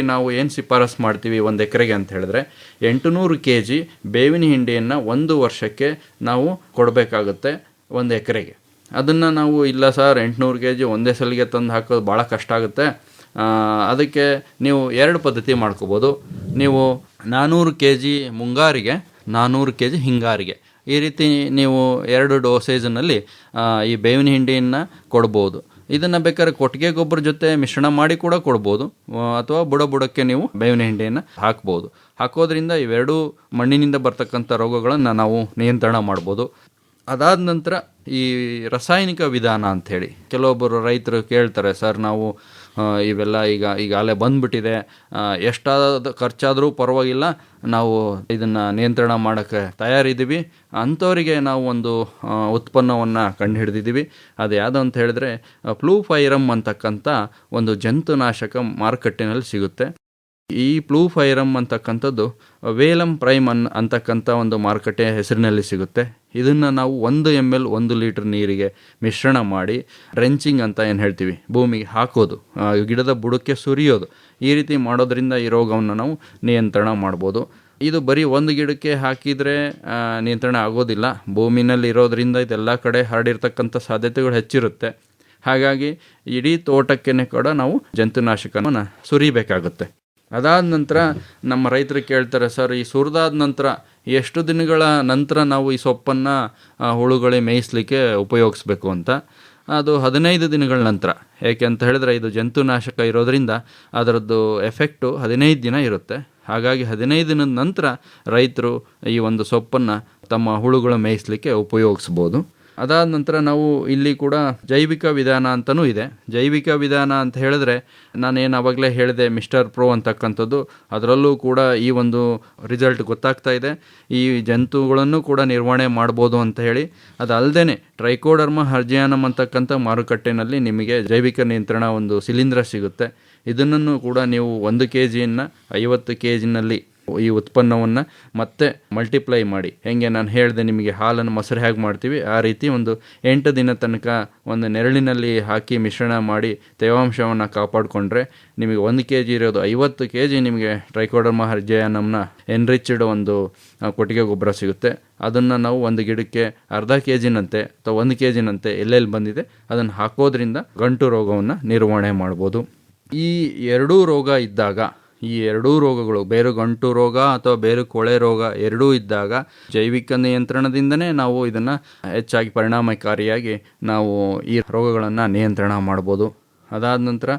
ನಾವು ಏನು ಶಿಫಾರಸು ಮಾಡ್ತೀವಿ 1 ಎಕರೆಗೆ ಅಂತ ಹೇಳಿದ್ರೆ 800 kg ಬೇವಿನ ಹಿಂಡಿಯನ್ನು 1 ವರ್ಷಕ್ಕೆ ನಾವು ಕೊಡಬೇಕಾಗುತ್ತೆ 1 ಎಕರೆಗೆ. ಅದನ್ನು ನಾವು ಇಲ್ಲ ಸರ್ 800 kg ಒಂದೇ ಸಲಿಗೆ ತಂದು ಹಾಕೋದು ಭಾಳ ಕಷ್ಟ ಆಗುತ್ತೆ, ಅದಕ್ಕೆ ನೀವು 2 ಪದ್ಧತಿ ಮಾಡ್ಕೋಬೋದು. ನೀವು 400 kg ಮುಂಗಾರಿಗೆ 400 kg ಹಿಂಗಾರಿಗೆ ಈ ರೀತಿ ನೀವು 2 ಡೋಸೇಜ್ನಲ್ಲಿ ಈ ಬೇವಿನ ಹಿಂಡಿಯನ್ನು ಕೊಡ್ಬೋದು. ಇದನ್ನು ಬೇಕಾದ್ರೆ ಕೊಟ್ಟಿಗೆ ಗೊಬ್ಬರ ಜೊತೆ ಮಿಶ್ರಣ ಮಾಡಿ ಕೂಡ ಕೊಡ್ಬೋದು, ಅಥವಾ ಬುಡಕ್ಕೆ ನೀವು ಬೇವಿನ ಹಿಂಡಿಯನ್ನು ಹಾಕ್ಬೋದು. ಹಾಕೋದ್ರಿಂದ ಇವೆರಡೂ ಮಣ್ಣಿನಿಂದ ಬರ್ತಕ್ಕಂಥ ರೋಗಗಳನ್ನು ನಾವು ನಿಯಂತ್ರಣ ಮಾಡ್ಬೋದು. ಅದಾದ ನಂತರ ಈ ರಾಸಾಯನಿಕ ವಿಧಾನ ಅಂಥೇಳಿ ಕೆಲವೊಬ್ಬರು ರೈತರು ಕೇಳ್ತಾರೆ, ಸರ್ ನಾವು ಇವೆಲ್ಲ ಈಗಾಗಲೇ ಬಂದ್ಬಿಟ್ಟಿದೆ, ಎಷ್ಟಾದ ಖರ್ಚಾದರೂ ಪರವಾಗಿಲ್ಲ, ನಾವು ಇದನ್ನು ನಿಯಂತ್ರಣ ಮಾಡೋಕ್ಕೆ ತಯಾರಿದ್ದೀವಿ ಅಂಥವರಿಗೆ ನಾವು ಒಂದು ಉತ್ಪನ್ನವನ್ನು ಕಂಡುಹಿಡಿದಿದ್ದೀವಿ. ಅದು ಯಾವುದು ಅಂತ ಹೇಳಿದ್ರೆ ಫ್ಲೂಫೈರಮ್ ಅಂತಕ್ಕಂಥ ಒಂದು ಜಂತುನಾಶಕ ಮಾರುಕಟ್ಟೆನಲ್ಲಿ ಸಿಗುತ್ತೆ. ಈ ಫ್ಲೂಫೈರಮ್ ಅಂತಕ್ಕಂಥದ್ದು ವೇಲಮ್ ಪ್ರೈಮ್ ಅಂತಕ್ಕಂಥ ಒಂದು ಮಾರುಕಟ್ಟೆ ಹೆಸರಿನಲ್ಲಿ ಸಿಗುತ್ತೆ. ಇದನ್ನು ನಾವು 1 ml 1 ಲೀಟ್ರ್ ನೀರಿಗೆ ಮಿಶ್ರಣ ಮಾಡಿ ಡ್ರೆಂಚಿಂಗ್ ಅಂತ ಏನು ಹೇಳ್ತೀವಿ, ಭೂಮಿಗೆ ಹಾಕೋದು, ಗಿಡದ ಬುಡಕ್ಕೆ ಸುರಿಯೋದು, ಈ ರೀತಿ ಮಾಡೋದ್ರಿಂದ ಈ ರೋಗವನ್ನು ನಾವು ನಿಯಂತ್ರಣ ಮಾಡ್ಬೋದು. ಇದು ಬರೀ ಒಂದು ಗಿಡಕ್ಕೆ ಹಾಕಿದರೆ ನಿಯಂತ್ರಣ ಆಗೋದಿಲ್ಲ. ಭೂಮಿನಲ್ಲಿ ಇರೋದ್ರಿಂದ ಇದೆಲ್ಲ ಕಡೆ ಹರಡಿರ್ತಕ್ಕಂಥ ಸಾಧ್ಯತೆಗಳು ಹೆಚ್ಚಿರುತ್ತೆ. ಹಾಗಾಗಿ ಇಡೀ ತೋಟಕ್ಕೆ ಕೂಡ ನಾವು ಜಂತುನಾಶಕವನ್ನು ಸುರಿಬೇಕಾಗುತ್ತೆ. ಅದಾದ ನಂತರ ನಮ್ಮ ರೈತರು ಕೇಳ್ತಾರೆ, ಸರ್ ಈ ಸುರಿದಾದ ನಂತರ ಎಷ್ಟು ದಿನಗಳ ನಂತರ ನಾವು ಈ ಸೊಪ್ಪನ್ನು ಹುಳುಗಳಿಗೆ ಮೇಯಿಸಲಿಕ್ಕೆ ಉಪಯೋಗಿಸ್ಬೇಕು ಅಂತ. ಅದು 15 ದಿನಗಳ ನಂತರ. ಏಕೆ ಅಂತ ಹೇಳಿದ್ರೆ ಇದು ಜಂತುನಾಶಕ ಇರೋದರಿಂದ ಅದರದ್ದು ಎಫೆಕ್ಟು 15 ದಿನ ಇರುತ್ತೆ. ಹಾಗಾಗಿ 15 ದಿನದ ನಂತರ ರೈತರು ಈ ಒಂದು ಸೊಪ್ಪನ್ನು ತಮ್ಮ ಹುಳುಗಳು ಮೇಯಿಸಲಿಕ್ಕೆ ಉಪಯೋಗಿಸ್ಬೋದು. ಅದಾದ ನಂತರ ನಾವು ಇಲ್ಲಿ ಕೂಡ ಜೈವಿಕ ವಿಧಾನ ಅಂತಲೂ ಇದೆ. ಜೈವಿಕ ವಿಧಾನ ಅಂತ ಹೇಳಿದ್ರೆ ನಾನೇನು ಆವಾಗಲೇ ಹೇಳಿದೆ ಮಿಸ್ಟರ್ ಪ್ರೋ ಅಂತಕ್ಕಂಥದ್ದು, ಅದರಲ್ಲೂ ಕೂಡ ಈ ಒಂದು ರಿಸಲ್ಟ್ ಗೊತ್ತಾಗ್ತಾ ಇದೆ. ಈ ಜಂತುಗಳನ್ನು ಕೂಡ ನಿರ್ವಹಣೆ ಮಾಡ್ಬೋದು ಅಂತ ಹೇಳಿ. ಅದಲ್ಲದೆ ಟ್ರೈಕೋಡರ್ಮಾ ಹರ್ಜಿಯಾನಮ್ ಅಂತಕ್ಕಂಥ ಮಾರುಕಟ್ಟೆನಲ್ಲಿ ನಿಮಗೆ ಜೈವಿಕ ನಿಯಂತ್ರಣ ಒಂದು ಶಿಲೀಂಧ್ರ ಸಿಗುತ್ತೆ. ಇದನ್ನು ಕೂಡ ನೀವು 1 kg-ಯನ್ನು 50 kg-ನಲ್ಲಿ ಈ ಉತ್ಪನ್ನವನ್ನು ಮತ್ತೆ ಮಲ್ಟಿಪ್ಲೈ ಮಾಡಿ, ಹೆಂಗೆ ನಾನು ಹೇಳಿದೆ ನಿಮಗೆ ಹಾಲನ್ನು ಮೊಸರು ಹೇಗೆ ಮಾಡ್ತೀವಿ ಆ ರೀತಿ ಒಂದು 8 ದಿನ ತನಕ ಒಂದು ನೆರಳಿನಲ್ಲಿ ಹಾಕಿ ಮಿಶ್ರಣ ಮಾಡಿ ತೇವಾಂಶವನ್ನು ಕಾಪಾಡಿಕೊಂಡ್ರೆ ನಿಮಗೆ 1 kg ಇರೋದು 50 kg ನಿಮಗೆ ಟ್ರೈಕೋಡರ್ಮಾ ಹರ್ಜಿಯಾನಮ್ನ ಎನ್ರಿಚ್ಡ್ ಒಂದು ಕೊಟ್ಟಿಗೆ ಗೊಬ್ಬರ ಸಿಗುತ್ತೆ. ಅದನ್ನು ನಾವು ಒಂದು ಗಿಡಕ್ಕೆ ಅರ್ಧ kg-ನಂತೆ ಅಥವಾ 1 kg-ನಂತೆ ಎಲ್ಲೆಲ್ಲಿ ಬಂದಿದೆ ಅದನ್ನು ಹಾಕೋದ್ರಿಂದ ಗಂಟು ರೋಗವನ್ನು ನಿರ್ವಹಣೆ ಮಾಡ್ಬೋದು. ಈ ಎರಡೂ ರೋಗ ಇದ್ದಾಗ, ಈ ಎರಡೂ ರೋಗಗಳು ಬೇರು ಗಂಟು ರೋಗ ಅಥವಾ ಬೇರು ಕೊಳೆ ರೋಗ ಎರಡೂ ಇದ್ದಾಗ ಜೈವಿಕ ನಿಯಂತ್ರಣದಿಂದನೇ ನಾವು ಇದನ್ನು ಹೆಚ್ಚಾಗಿ ಪರಿಣಾಮಕಾರಿಯಾಗಿ ನಾವು ಈ ರೋಗಗಳನ್ನು ನಿಯಂತ್ರಣ ಮಾಡ್ಬೋದು. ಅದಾದ ನಂತರ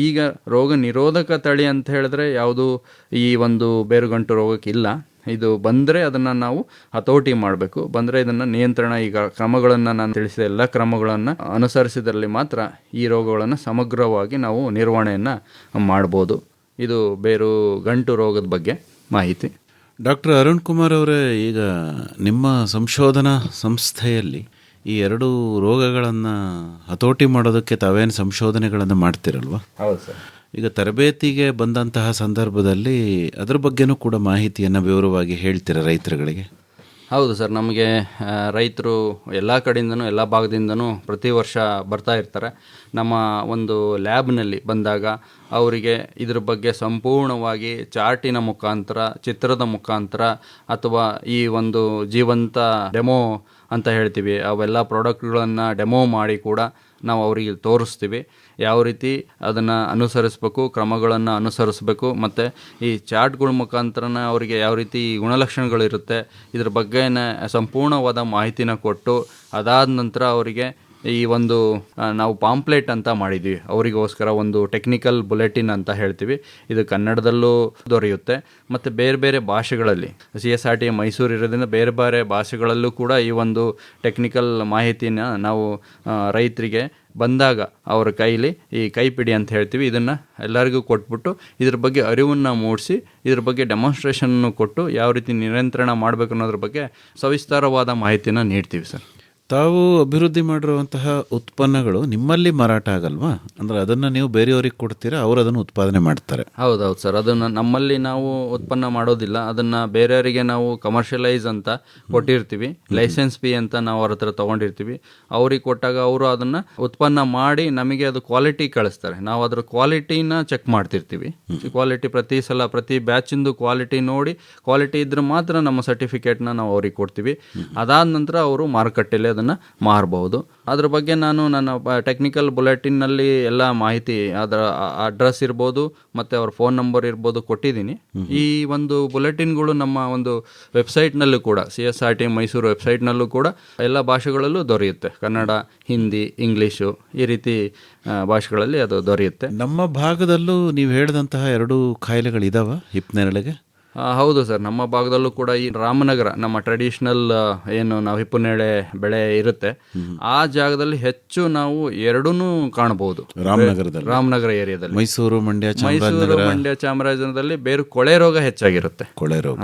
ಈಗ ರೋಗ ನಿರೋಧಕ ತಳಿ ಅಂತ ಹೇಳಿದ್ರೆ ಯಾವುದು ಈ ಒಂದು ಬೇರುಗಂಟು ರೋಗಕ್ಕಿಲ್ಲ. ಇದು ಬಂದರೆ ಅದನ್ನು ನಾವು ಹತೋಟಿ ಮಾಡಬೇಕು. ಬಂದರೆ ಇದನ್ನು ನಿಯಂತ್ರಣ, ಈಗ ಕ್ರಮಗಳನ್ನು ನಾನು ತಿಳಿಸಿದ ಎಲ್ಲ ಕ್ರಮಗಳನ್ನು ಅನುಸರಿಸಿದಲ್ಲಿ ಮಾತ್ರ ಈ ರೋಗಗಳನ್ನು ಸಮಗ್ರವಾಗಿ ನಾವು ನಿರ್ವಹಣೆಯನ್ನು ಮಾಡ್ಬೋದು. ಇದು ಬೇರು ಗಂಟು ರೋಗದ ಬಗ್ಗೆ ಮಾಹಿತಿ. ಡಾಕ್ಟರ್ ಅರುಣ್ ಕುಮಾರ್ ಅವರೇ, ಈಗ ನಿಮ್ಮ ಸಂಶೋಧನಾ ಸಂಸ್ಥೆಯಲ್ಲಿ ಈ ಎರಡು ರೋಗಗಳನ್ನು ಹತೋಟಿ ಮಾಡೋದಕ್ಕೆ ತಾವೇನು ಸಂಶೋಧನೆಗಳನ್ನು ಮಾಡ್ತಿರಲ್ವ? ಹೌದು ಸರ್. ಈಗ ತರಬೇತಿಗೆ ಬಂದಂತಹ ಸಂದರ್ಭದಲ್ಲಿ ಅದ್ರ ಬಗ್ಗೆನೂ ಕೂಡ ಮಾಹಿತಿಯನ್ನು ವಿವರವಾಗಿ ಹೇಳ್ತೀರಾ ರೈತರುಗಳಿಗೆ? ಹೌದು ಸರ್, ನಮಗೆ ರೈತರು ಎಲ್ಲ ಕಡೆಯಿಂದನೂ ಎಲ್ಲ ಭಾಗದಿಂದನೂ ಪ್ರತಿ ವರ್ಷ ಬರ್ತಾ ಇರ್ತಾರೆ. ನಮ್ಮ ಒಂದು ಲ್ಯಾಬ್ನಲ್ಲಿ ಬಂದಾಗ ಅವರಿಗೆ ಇದ್ರ ಬಗ್ಗೆ ಸಂಪೂರ್ಣವಾಗಿ ಚಾರ್ಟಿನ ಮುಖಾಂತರ, ಚಿತ್ರದ ಮುಖಾಂತರ ಅಥವಾ ಈ ಒಂದು ಜೀವಂತ ಡೆಮೋ ಅಂತ ಹೇಳ್ತೀವಿ, ಅವೆಲ್ಲ ಪ್ರಾಡಕ್ಟ್ಗಳನ್ನು ಡೆಮೋ ಮಾಡಿ ಕೂಡ ನಾವು ಅವರಿಗೆ ತೋರಿಸ್ತೀವಿ. ಯಾವ ರೀತಿ ಅದನ್ನು ಅನುಸರಿಸಬೇಕು, ಕ್ರಮಗಳನ್ನು ಅನುಸರಿಸಬೇಕು, ಮತ್ತು ಈ ಚಾರ್ಟ್ಗಳ ಮುಖಾಂತರನ ಅವರಿಗೆ ಯಾವ ರೀತಿ ಗುಣಲಕ್ಷಣಗಳಿರುತ್ತೆ ಇದ್ರ ಬಗ್ಗೆ ಸಂಪೂರ್ಣವಾದ ಮಾಹಿತಿನ ಕೊಟ್ಟು, ಅದಾದ ನಂತರ ಅವರಿಗೆ ಈ ಒಂದು ನಾವು ಪಾಂಪ್ಲೆಟ್ ಅಂತ ಮಾಡಿದ್ವಿ ಅವರಿಗೋಸ್ಕರ, ಒಂದು ಟೆಕ್ನಿಕಲ್ ಬುಲೆಟಿನ್ ಅಂತ ಹೇಳ್ತೀವಿ. ಇದು ಕನ್ನಡದಲ್ಲೂ ದೊರೆಯುತ್ತೆ ಮತ್ತು ಬೇರೆ ಬೇರೆ ಭಾಷೆಗಳಲ್ಲಿ, CSRT ಮೈಸೂರು ಇರೋದ್ರಿಂದ ಬೇರೆ ಬೇರೆ ಭಾಷೆಗಳಲ್ಲೂ ಕೂಡ ಈ ಒಂದು ಟೆಕ್ನಿಕಲ್ ಮಾಹಿತಿನ ನಾವು ರೈತರಿಗೆ ಬಂದಾಗ ಅವರ ಕೈಲಿ ಈ ಕೈಪಿಡಿ ಅಂತ ಹೇಳ್ತೀವಿ, ಇದನ್ನು ಎಲ್ಲರಿಗೂ ಕೊಟ್ಬಿಟ್ಟು ಇದ್ರ ಬಗ್ಗೆ ಅರಿವನ್ನು ಮೂಡಿಸಿ ಇದ್ರ ಬಗ್ಗೆ ಡೆಮಾನ್ಸ್ಟ್ರೇಷನ್ನು ಕೊಟ್ಟು ಯಾವ ರೀತಿ ನಿಯಂತ್ರಣ ಮಾಡಬೇಕು ಅನ್ನೋದ್ರ ಬಗ್ಗೆ ಸವಿಸ್ತಾರವಾದ ಮಾಹಿತಿನ ನೀಡ್ತೀವಿ ಸರ್. ತಾವು ಅಭಿವೃದ್ಧಿ ಮಾಡಿರುವಂತಹ ಉತ್ಪನ್ನಗಳು ನಿಮ್ಮಲ್ಲಿ ಮಾರಾಟ ಆಗಲ್ವಾ? ಅಂದರೆ ಅದನ್ನು ನೀವು ಬೇರೆಯವ್ರಿಗೆ ಕೊಡ್ತೀರಾ, ಅವರು ಅದನ್ನು ಉತ್ಪಾದನೆ ಮಾಡ್ತಾರೆ? ಹೌದೌದು ಸರ್, ಅದನ್ನು ನಮ್ಮಲ್ಲಿ ನಾವು ಉತ್ಪನ್ನ ಮಾಡೋದಿಲ್ಲ. ಅದನ್ನು ಬೇರೆಯವರಿಗೆ ನಾವು ಕಮರ್ಷಿಯಲೈಸ್ ಅಂತ ಕೊಟ್ಟಿರ್ತೀವಿ, ಲೈಸೆನ್ಸ್ ಫೀ ಅಂತ ನಾವು ಅವ್ರ ಹತ್ರ ತೊಗೊಂಡಿರ್ತೀವಿ. ಅವ್ರಿಗೆ ಕೊಟ್ಟಾಗ ಅವರು ಅದನ್ನು ಉತ್ಪನ್ನ ಮಾಡಿ ನಮಗೆ ಅದು ಕ್ವಾಲಿಟಿ ಕಳಿಸ್ತಾರೆ. ನಾವು ಅದರ ಕ್ವಾಲಿಟಿನ ಚೆಕ್ ಮಾಡ್ತಿರ್ತೀವಿ. ಕ್ವಾಲಿಟಿ ಪ್ರತಿ ಸಲ ಪ್ರತಿ ಬ್ಯಾಚಿಂದು ಕ್ವಾಲಿಟಿ ನೋಡಿ, ಕ್ವಾಲಿಟಿ ಇದ್ರೆ ಮಾತ್ರ ನಮ್ಮ ಸರ್ಟಿಫಿಕೇಟ್ನ ನಾವು ಅವ್ರಿಗೆ ಕೊಡ್ತೀವಿ. ಅದಾದ ನಂತರ ಅವರು ಮಾರುಕಟ್ಟೆಯಲ್ಲಿ ಅದನ್ನು ಮಾರಬಹುದು. ಅದ್ರ ಬಗ್ಗೆ ನಾನು ನನ್ನ ಟೆಕ್ನಿಕಲ್ ಬುಲೆಟಿನ್ನಲ್ಲಿ ಎಲ್ಲ ಮಾಹಿತಿ, ಅದರ ಅಡ್ರೆಸ್ ಇರ್ಬೋದು ಮತ್ತು ಅವ್ರ ಫೋನ್ ನಂಬರ್ ಇರ್ಬೋದು ಕೊಟ್ಟಿದ್ದೀನಿ. ಈ ಒಂದು ಬುಲೆಟಿನ್ಗಳು ನಮ್ಮ ಒಂದು ವೆಬ್ಸೈಟ್ನಲ್ಲೂ ಕೂಡ, CSRT ಮೈಸೂರು ವೆಬ್ಸೈಟ್ನಲ್ಲೂ ಕೂಡ ಎಲ್ಲ ಭಾಷೆಗಳಲ್ಲೂ ದೊರೆಯುತ್ತೆ. ಕನ್ನಡ, ಹಿಂದಿ, ಇಂಗ್ಲೀಷು ಈ ರೀತಿ ಭಾಷೆಗಳಲ್ಲಿ ಅದು ದೊರೆಯುತ್ತೆ. ನಮ್ಮ ಭಾಗದಲ್ಲೂ ನೀವು ಹೇಳಿದಂತಹ ಎರಡು ಕಾಯಿಲೆಗಳಿದಾವ ಹಿಪ್ನೇರಳೆಗೆ? ಹೌದು ಸರ್, ನಮ್ಮ ಭಾಗದಲ್ಲೂ ಕೂಡ ಈ ರಾಮನಗರ ನಮ್ಮ ಟ್ರೆಡಿಷನಲ್ ಏನು ನಾವು ಹಿಪ್ಪುನೇರಳೆ ಬೆಳೆ ಇರುತ್ತೆ ಆ ಜಾಗದಲ್ಲಿ ಹೆಚ್ಚು ನಾವು ಎರಡೂ ಕಾಣಬಹುದು. ರಾಮನಗರ ಏರಿಯಾದಲ್ಲಿ ಮೈಸೂರು ಮಂಡ್ಯ ಚಾಮರಾಜನಗರದಲ್ಲಿ ಬೇರು ಕೊಳೆ ರೋಗ ಹೆಚ್ಚಾಗಿರುತ್ತೆ. ಕೊಳೆ ರೋಗ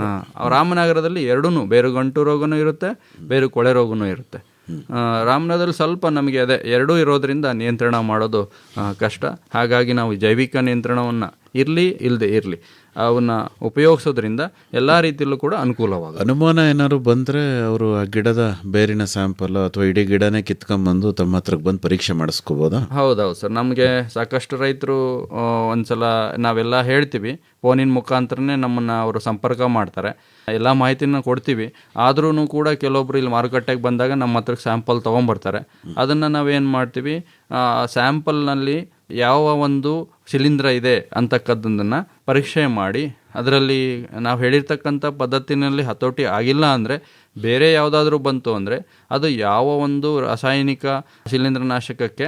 ರಾಮನಗರದಲ್ಲಿ ಎರಡೂ ಬೇರು ಗಂಟು ರೋಗನೂ ಇರುತ್ತೆ, ಬೇರು ಕೊಳೆ ರೋಗನೂ ಇರುತ್ತೆ. ರಾಮನಗರದಲ್ಲಿ ಸ್ವಲ್ಪ ನಮಗೆ ಅದೇ ಎರಡೂ ಇರೋದ್ರಿಂದ ನಿಯಂತ್ರಣ ಮಾಡೋದು ಕಷ್ಟ. ಹಾಗಾಗಿ ನಾವು ಜೈವಿಕ ನಿಯಂತ್ರಣವನ್ನು ಇಲ್ಲದೆ ಇರಲಿ ಅವನ್ನ ಉಪಯೋಗಿಸೋದ್ರಿಂದ ಎಲ್ಲ ರೀತಿಯಲ್ಲೂ ಕೂಡ ಅನುಕೂಲವಾಗುತ್ತೆ. ಅನುಮಾನ ಏನಾದ್ರು ಬಂದರೆ ಅವರು ಆ ಗಿಡದ ಬೇರಿನ ಸ್ಯಾಂಪಲ್ ಅಥವಾ ಇಡೀ ಗಿಡನೇ ಕಿತ್ಕೊಂಡ್ಬಂದು ತಮ್ಮ ಹತ್ರಕ್ಕೆ ಬಂದು ಪರೀಕ್ಷೆ ಮಾಡಿಸ್ಕೋಬೋದಾ? ಹೌದೌದು ಸರ್, ನಮಗೆ ಸಾಕಷ್ಟು ರೈತರು ಒಂದ್ಸಲ ನಾವೆಲ್ಲ ಹೇಳ್ತೀವಿ, ಫೋನಿನ ಮುಖಾಂತರನೇ ನಮ್ಮನ್ನು ಅವರು ಸಂಪರ್ಕ ಮಾಡ್ತಾರೆ, ಎಲ್ಲ ಮಾಹಿತಿನ ಕೊಡ್ತೀವಿ. ಆದ್ರೂ ಕೂಡ ಕೆಲವೊಬ್ರು ಇಲ್ಲಿ ಮಾರುಕಟ್ಟೆಗೆ ಬಂದಾಗ ನಮ್ಮ ಹತ್ರಕ್ಕೆ ಸ್ಯಾಂಪಲ್ ತೊಗೊಂಬರ್ತಾರೆ. ಅದನ್ನು ನಾವೇನು ಮಾಡ್ತೀವಿ, ಸ್ಯಾಂಪಲ್ನಲ್ಲಿ ಯಾವ ಒಂದು ಶಿಲೀಂಧ್ರ ಇದೆ ಅಂತಕ್ಕದ್ದನ್ನು ಪರೀಕ್ಷೆ ಮಾಡಿ ಅದರಲ್ಲಿ ನಾವು ಹೇಳಿರ್ತಕ್ಕಂಥ ಪದ್ಧತಿನಲ್ಲಿ ಹತೋಟಿ ಆಗಿಲ್ಲ ಅಂದರೆ ಬೇರೆ ಯಾವುದಾದ್ರೂ ಬಂತು ಅಂದರೆ ಅದು ಯಾವ ಒಂದು ರಾಸಾಯನಿಕ ಶಿಲೀಂಧ್ರನಾಶಕಕ್ಕೆ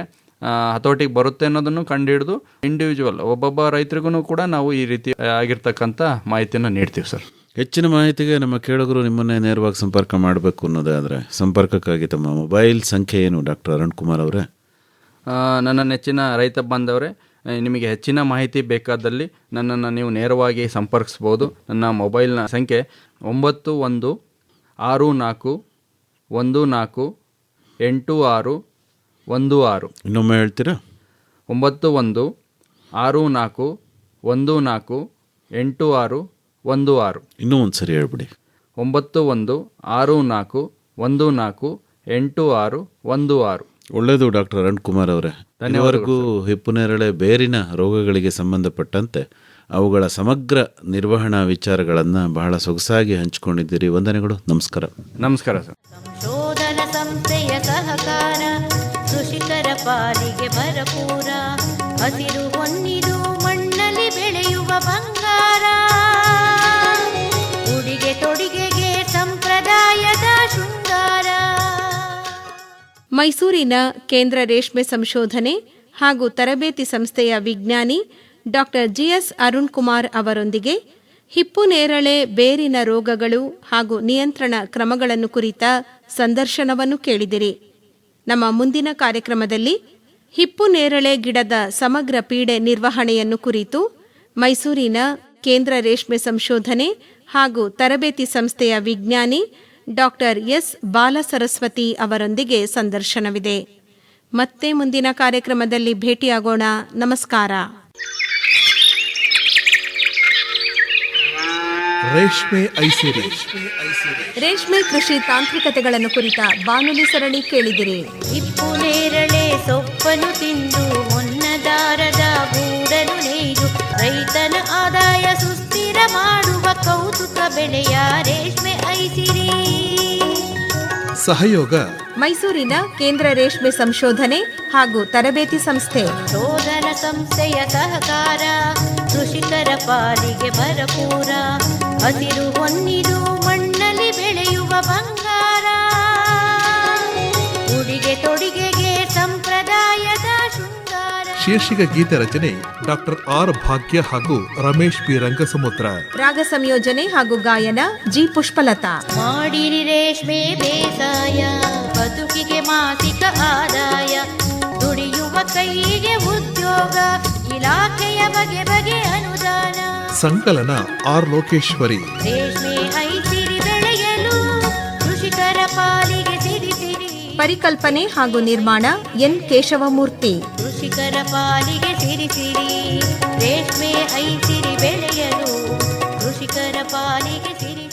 ಹತೋಟಿಗೆ ಬರುತ್ತೆ ಅನ್ನೋದನ್ನು ಕಂಡುಹಿಡಿದು ಇಂಡಿವಿಜುವಲ್ ಒಬ್ಬೊಬ್ಬ ರೈತರಿಗೂ ಕೂಡ ನಾವು ಈ ರೀತಿ ಆಗಿರ್ತಕ್ಕಂಥ ಮಾಹಿತಿಯನ್ನು ನೀಡ್ತೀವಿ ಸರ್. ಹೆಚ್ಚಿನ ಮಾಹಿತಿಗೆ ನಮ್ಮ ಕೇಳುಗರು ನಿಮ್ಮನ್ನೇ ನೇರವಾಗಿ ಸಂಪರ್ಕ ಮಾಡಬೇಕು ಅನ್ನೋದಾದರೆ ಸಂಪರ್ಕಕ್ಕಾಗಿ ತಮ್ಮ ಮೊಬೈಲ್ ಸಂಖ್ಯೆ ಏನು ಡಾಕ್ಟರ್ ಅರುಣ್ ಕುಮಾರ್ ಅವರೇ? ನನ್ನ ನೆಚ್ಚಿನ ರೈತ ಬಾಂಧವರೇ, ನಿಮಗೆ ಹೆಚ್ಚಿನ ಮಾಹಿತಿ ಬೇಕಾದಲ್ಲಿ ನನ್ನನ್ನು ನೀವು ನೇರವಾಗಿ ಸಂಪರ್ಕಿಸ್ಬೋದು. ನನ್ನ ಮೊಬೈಲ್ನ ಸಂಖ್ಯೆ 9164148616. ಇನ್ನೊಮ್ಮೆ ಹೇಳ್ತೀರಾ? 9164148616. ಇನ್ನೂ ಒಂದು ಸರಿ ಹೇಳ್ಬಿಡಿ. 9164148616. ಒಳ್ಳೆಯದು ಡಾಕ್ಟರ್ ಅರುಣ್ ಕುಮಾರ್ ಅವರೇ. ಇದುವರೆಗೂ ಹಿಪ್ಪುನೇರಳೆ ಬೇರಿನ ರೋಗಗಳಿಗೆ ಸಂಬಂಧಪಟ್ಟಂತೆ ಅವುಗಳ ಸಮಗ್ರ ನಿರ್ವಹಣಾ ವಿಚಾರಗಳನ್ನು ಬಹಳ ಸೊಗಸಾಗಿ ಹಂಚಿಕೊಂಡಿದ್ದೀರಿ. ವಂದನೆಗಳು. ನಮಸ್ಕಾರ. ನಮಸ್ಕಾರ ಸರ್. ಸಂಶೋಧನಾ ಸಂಸ್ಥೆಯ ಸಹಕಾರ ಕೃಷಿಕರ ಪಾಲಿಗೆ ಭರಪೂರ. ಹಸಿರು ಹೊನ್ನಿದು ಮಣ್ಣಲ್ಲಿ ಬೆಳೆಯುವ ಬಂಗಾರ. ಉಡಿಗೆ ತೊಡಿಗೆಗೆ ಸಂಪ್ರದಾಯದ ಶೃಂಗಾರ. ಮೈಸೂರಿನ ಕೇಂದ್ರ ರೇಷ್ಮೆ ಸಂಶೋಧನೆ ಹಾಗೂ ತರಬೇತಿ ಸಂಸ್ಥೆಯ ವಿಜ್ಞಾನಿ ಡಾಕ್ಟರ್ ಜಿಎಸ್ ಅರುಣ್ ಕುಮಾರ್ ಅವರೊಂದಿಗೆ ಹಿಪ್ಪುನೇರಳೆ ಬೇರಿನ ರೋಗಗಳು ಹಾಗೂ ನಿಯಂತ್ರಣ ಕ್ರಮಗಳನ್ನು ಕುರಿತ ಸಂದರ್ಶನವನ್ನು ಕೇಳಿದಿರಿ. ನಮ್ಮ ಮುಂದಿನ ಕಾರ್ಯಕ್ರಮದಲ್ಲಿ ಹಿಪ್ಪುನೇರಳೆ ಗಿಡದ ಸಮಗ್ರ ಪೀಡೆ ನಿರ್ವಹಣೆಯನ್ನು ಕುರಿತು ಮೈಸೂರಿನ ಕೇಂದ್ರ ರೇಷ್ಮೆ ಸಂಶೋಧನೆ ಹಾಗೂ ತರಬೇತಿ ಸಂಸ್ಥೆಯ ವಿಜ್ಞಾನಿ ಡಾಕ್ಟರ್ ಎಸ್ ಬಾಲಸರಸ್ವತಿ ಅವರೊಂದಿಗೆ ಸಂದರ್ಶನವಿದೆ. ಮತ್ತೆ ಮುಂದಿನ ಕಾರ್ಯಕ್ರಮದಲ್ಲಿ ಭೇಟಿಯಾಗೋಣ. ನಮಸ್ಕಾರ. ರೇಷ್ಮೆ ಐಸಿರಿ ರೇಷ್ಮೆ ಕೃಷಿ ತಾಂತ್ರಿಕತೆಗಳನ್ನು ಕುರಿತ ಬಾನುಲಿ ಸರಣಿ ಕೇಳಿದಿರಿ. ಹಿಪ್ಪುನೇರಳೆ ಸೊಪ್ಪನ್ನು ತಿಂದು ಹೊನ್ನದಾರದ ಗೂಡನ್ನು ನೇಯ್ದು ರೈತನ ಆದಾಯ ಸುಸ್ಥಿರ ಮಾಡುವ ಕೌತುಕ ಬೆಳೆಯ ರೇಷ್ಮೆ ಐಸಿರಿ. ಸಹಯೋಗ ಮೈಸೂರಿನ ಕೇಂದ್ರ ರೇಷ್ಮೆ ಸಂಶೋಧನೆ ಹಾಗೂ ತರಬೇತಿ ಸಂಸ್ಥೆ. ಶೋಧನಾ ಸಂಸ್ಥೆಯ ಸಹಕಾರ ಕೃಷಿಕರ ಪಾಲಿಗೆ ಭರಪೂರ. ಹಸಿರು ಹೊನ್ನಿದು ಮಣ್ಣಲ್ಲಿ ಬೆಳೆಯುವ ಬಂಗಾರ. ಉಡಿಗೆ ತೊಡಿಗೆಗೆ ಸಂಪ್ರದಾಯದ ಶೃಂಗಾರ. ಶೀರ್ಷಿಕ ಗೀತೆ ರಚನೆ ಡಾಕ್ಟರ್ ಆರ್ ಭಾಗ್ಯ ಹಾಗೂ ರಮೇಶ್ ಪಿ ರಂಗಸಮುದ್ರ. ರಾಗ ಸಂಯೋಜನೆ ಹಾಗೂ ಗಾಯನ ಜಿ ಪುಷ್ಪಲತಾ. ಮಾಡಿರಿ ರೇಷ್ಮೆ ಬೇಸಾಯ, ಬದುಕಿಗೆ ಮಾಸಿಕ ಆದಾಯ. ದುಡಿಯುವ ಕೈಗೆ ಉದ್ಯೋಗ, ಇಲಾಖೆಯ ಬಗೆ ಬಗೆ ಅನುದಾನ. ಸಂಕಲನ ಆರ್ ಲೋಕೇಶ್ವರಿ. ರೇಷ್ಮೆ ಐಸಿರಿ ಬೆಳೆಯಲು ಕೃಷಿಕರ ಪಾಲಿಗೆ ಸಿರಿಸಿರಿ. ಪರಿಕಲ್ಪನೆ ಹಾಗೂ ನಿರ್ಮಾಣ ಎನ್ ಕೇಶವಮೂರ್ತಿ. ಕೃಷಿಕರ ಪಾಲಿಗೆ ಸಿರಿಸಿರಿ. ರೇಷ್ಮೆ ಐಸಿರಿ ಬೆಳೆಯಲು ಕೃಷಿಕರ ಪಾಲಿಗೆ ಸಿರಿ.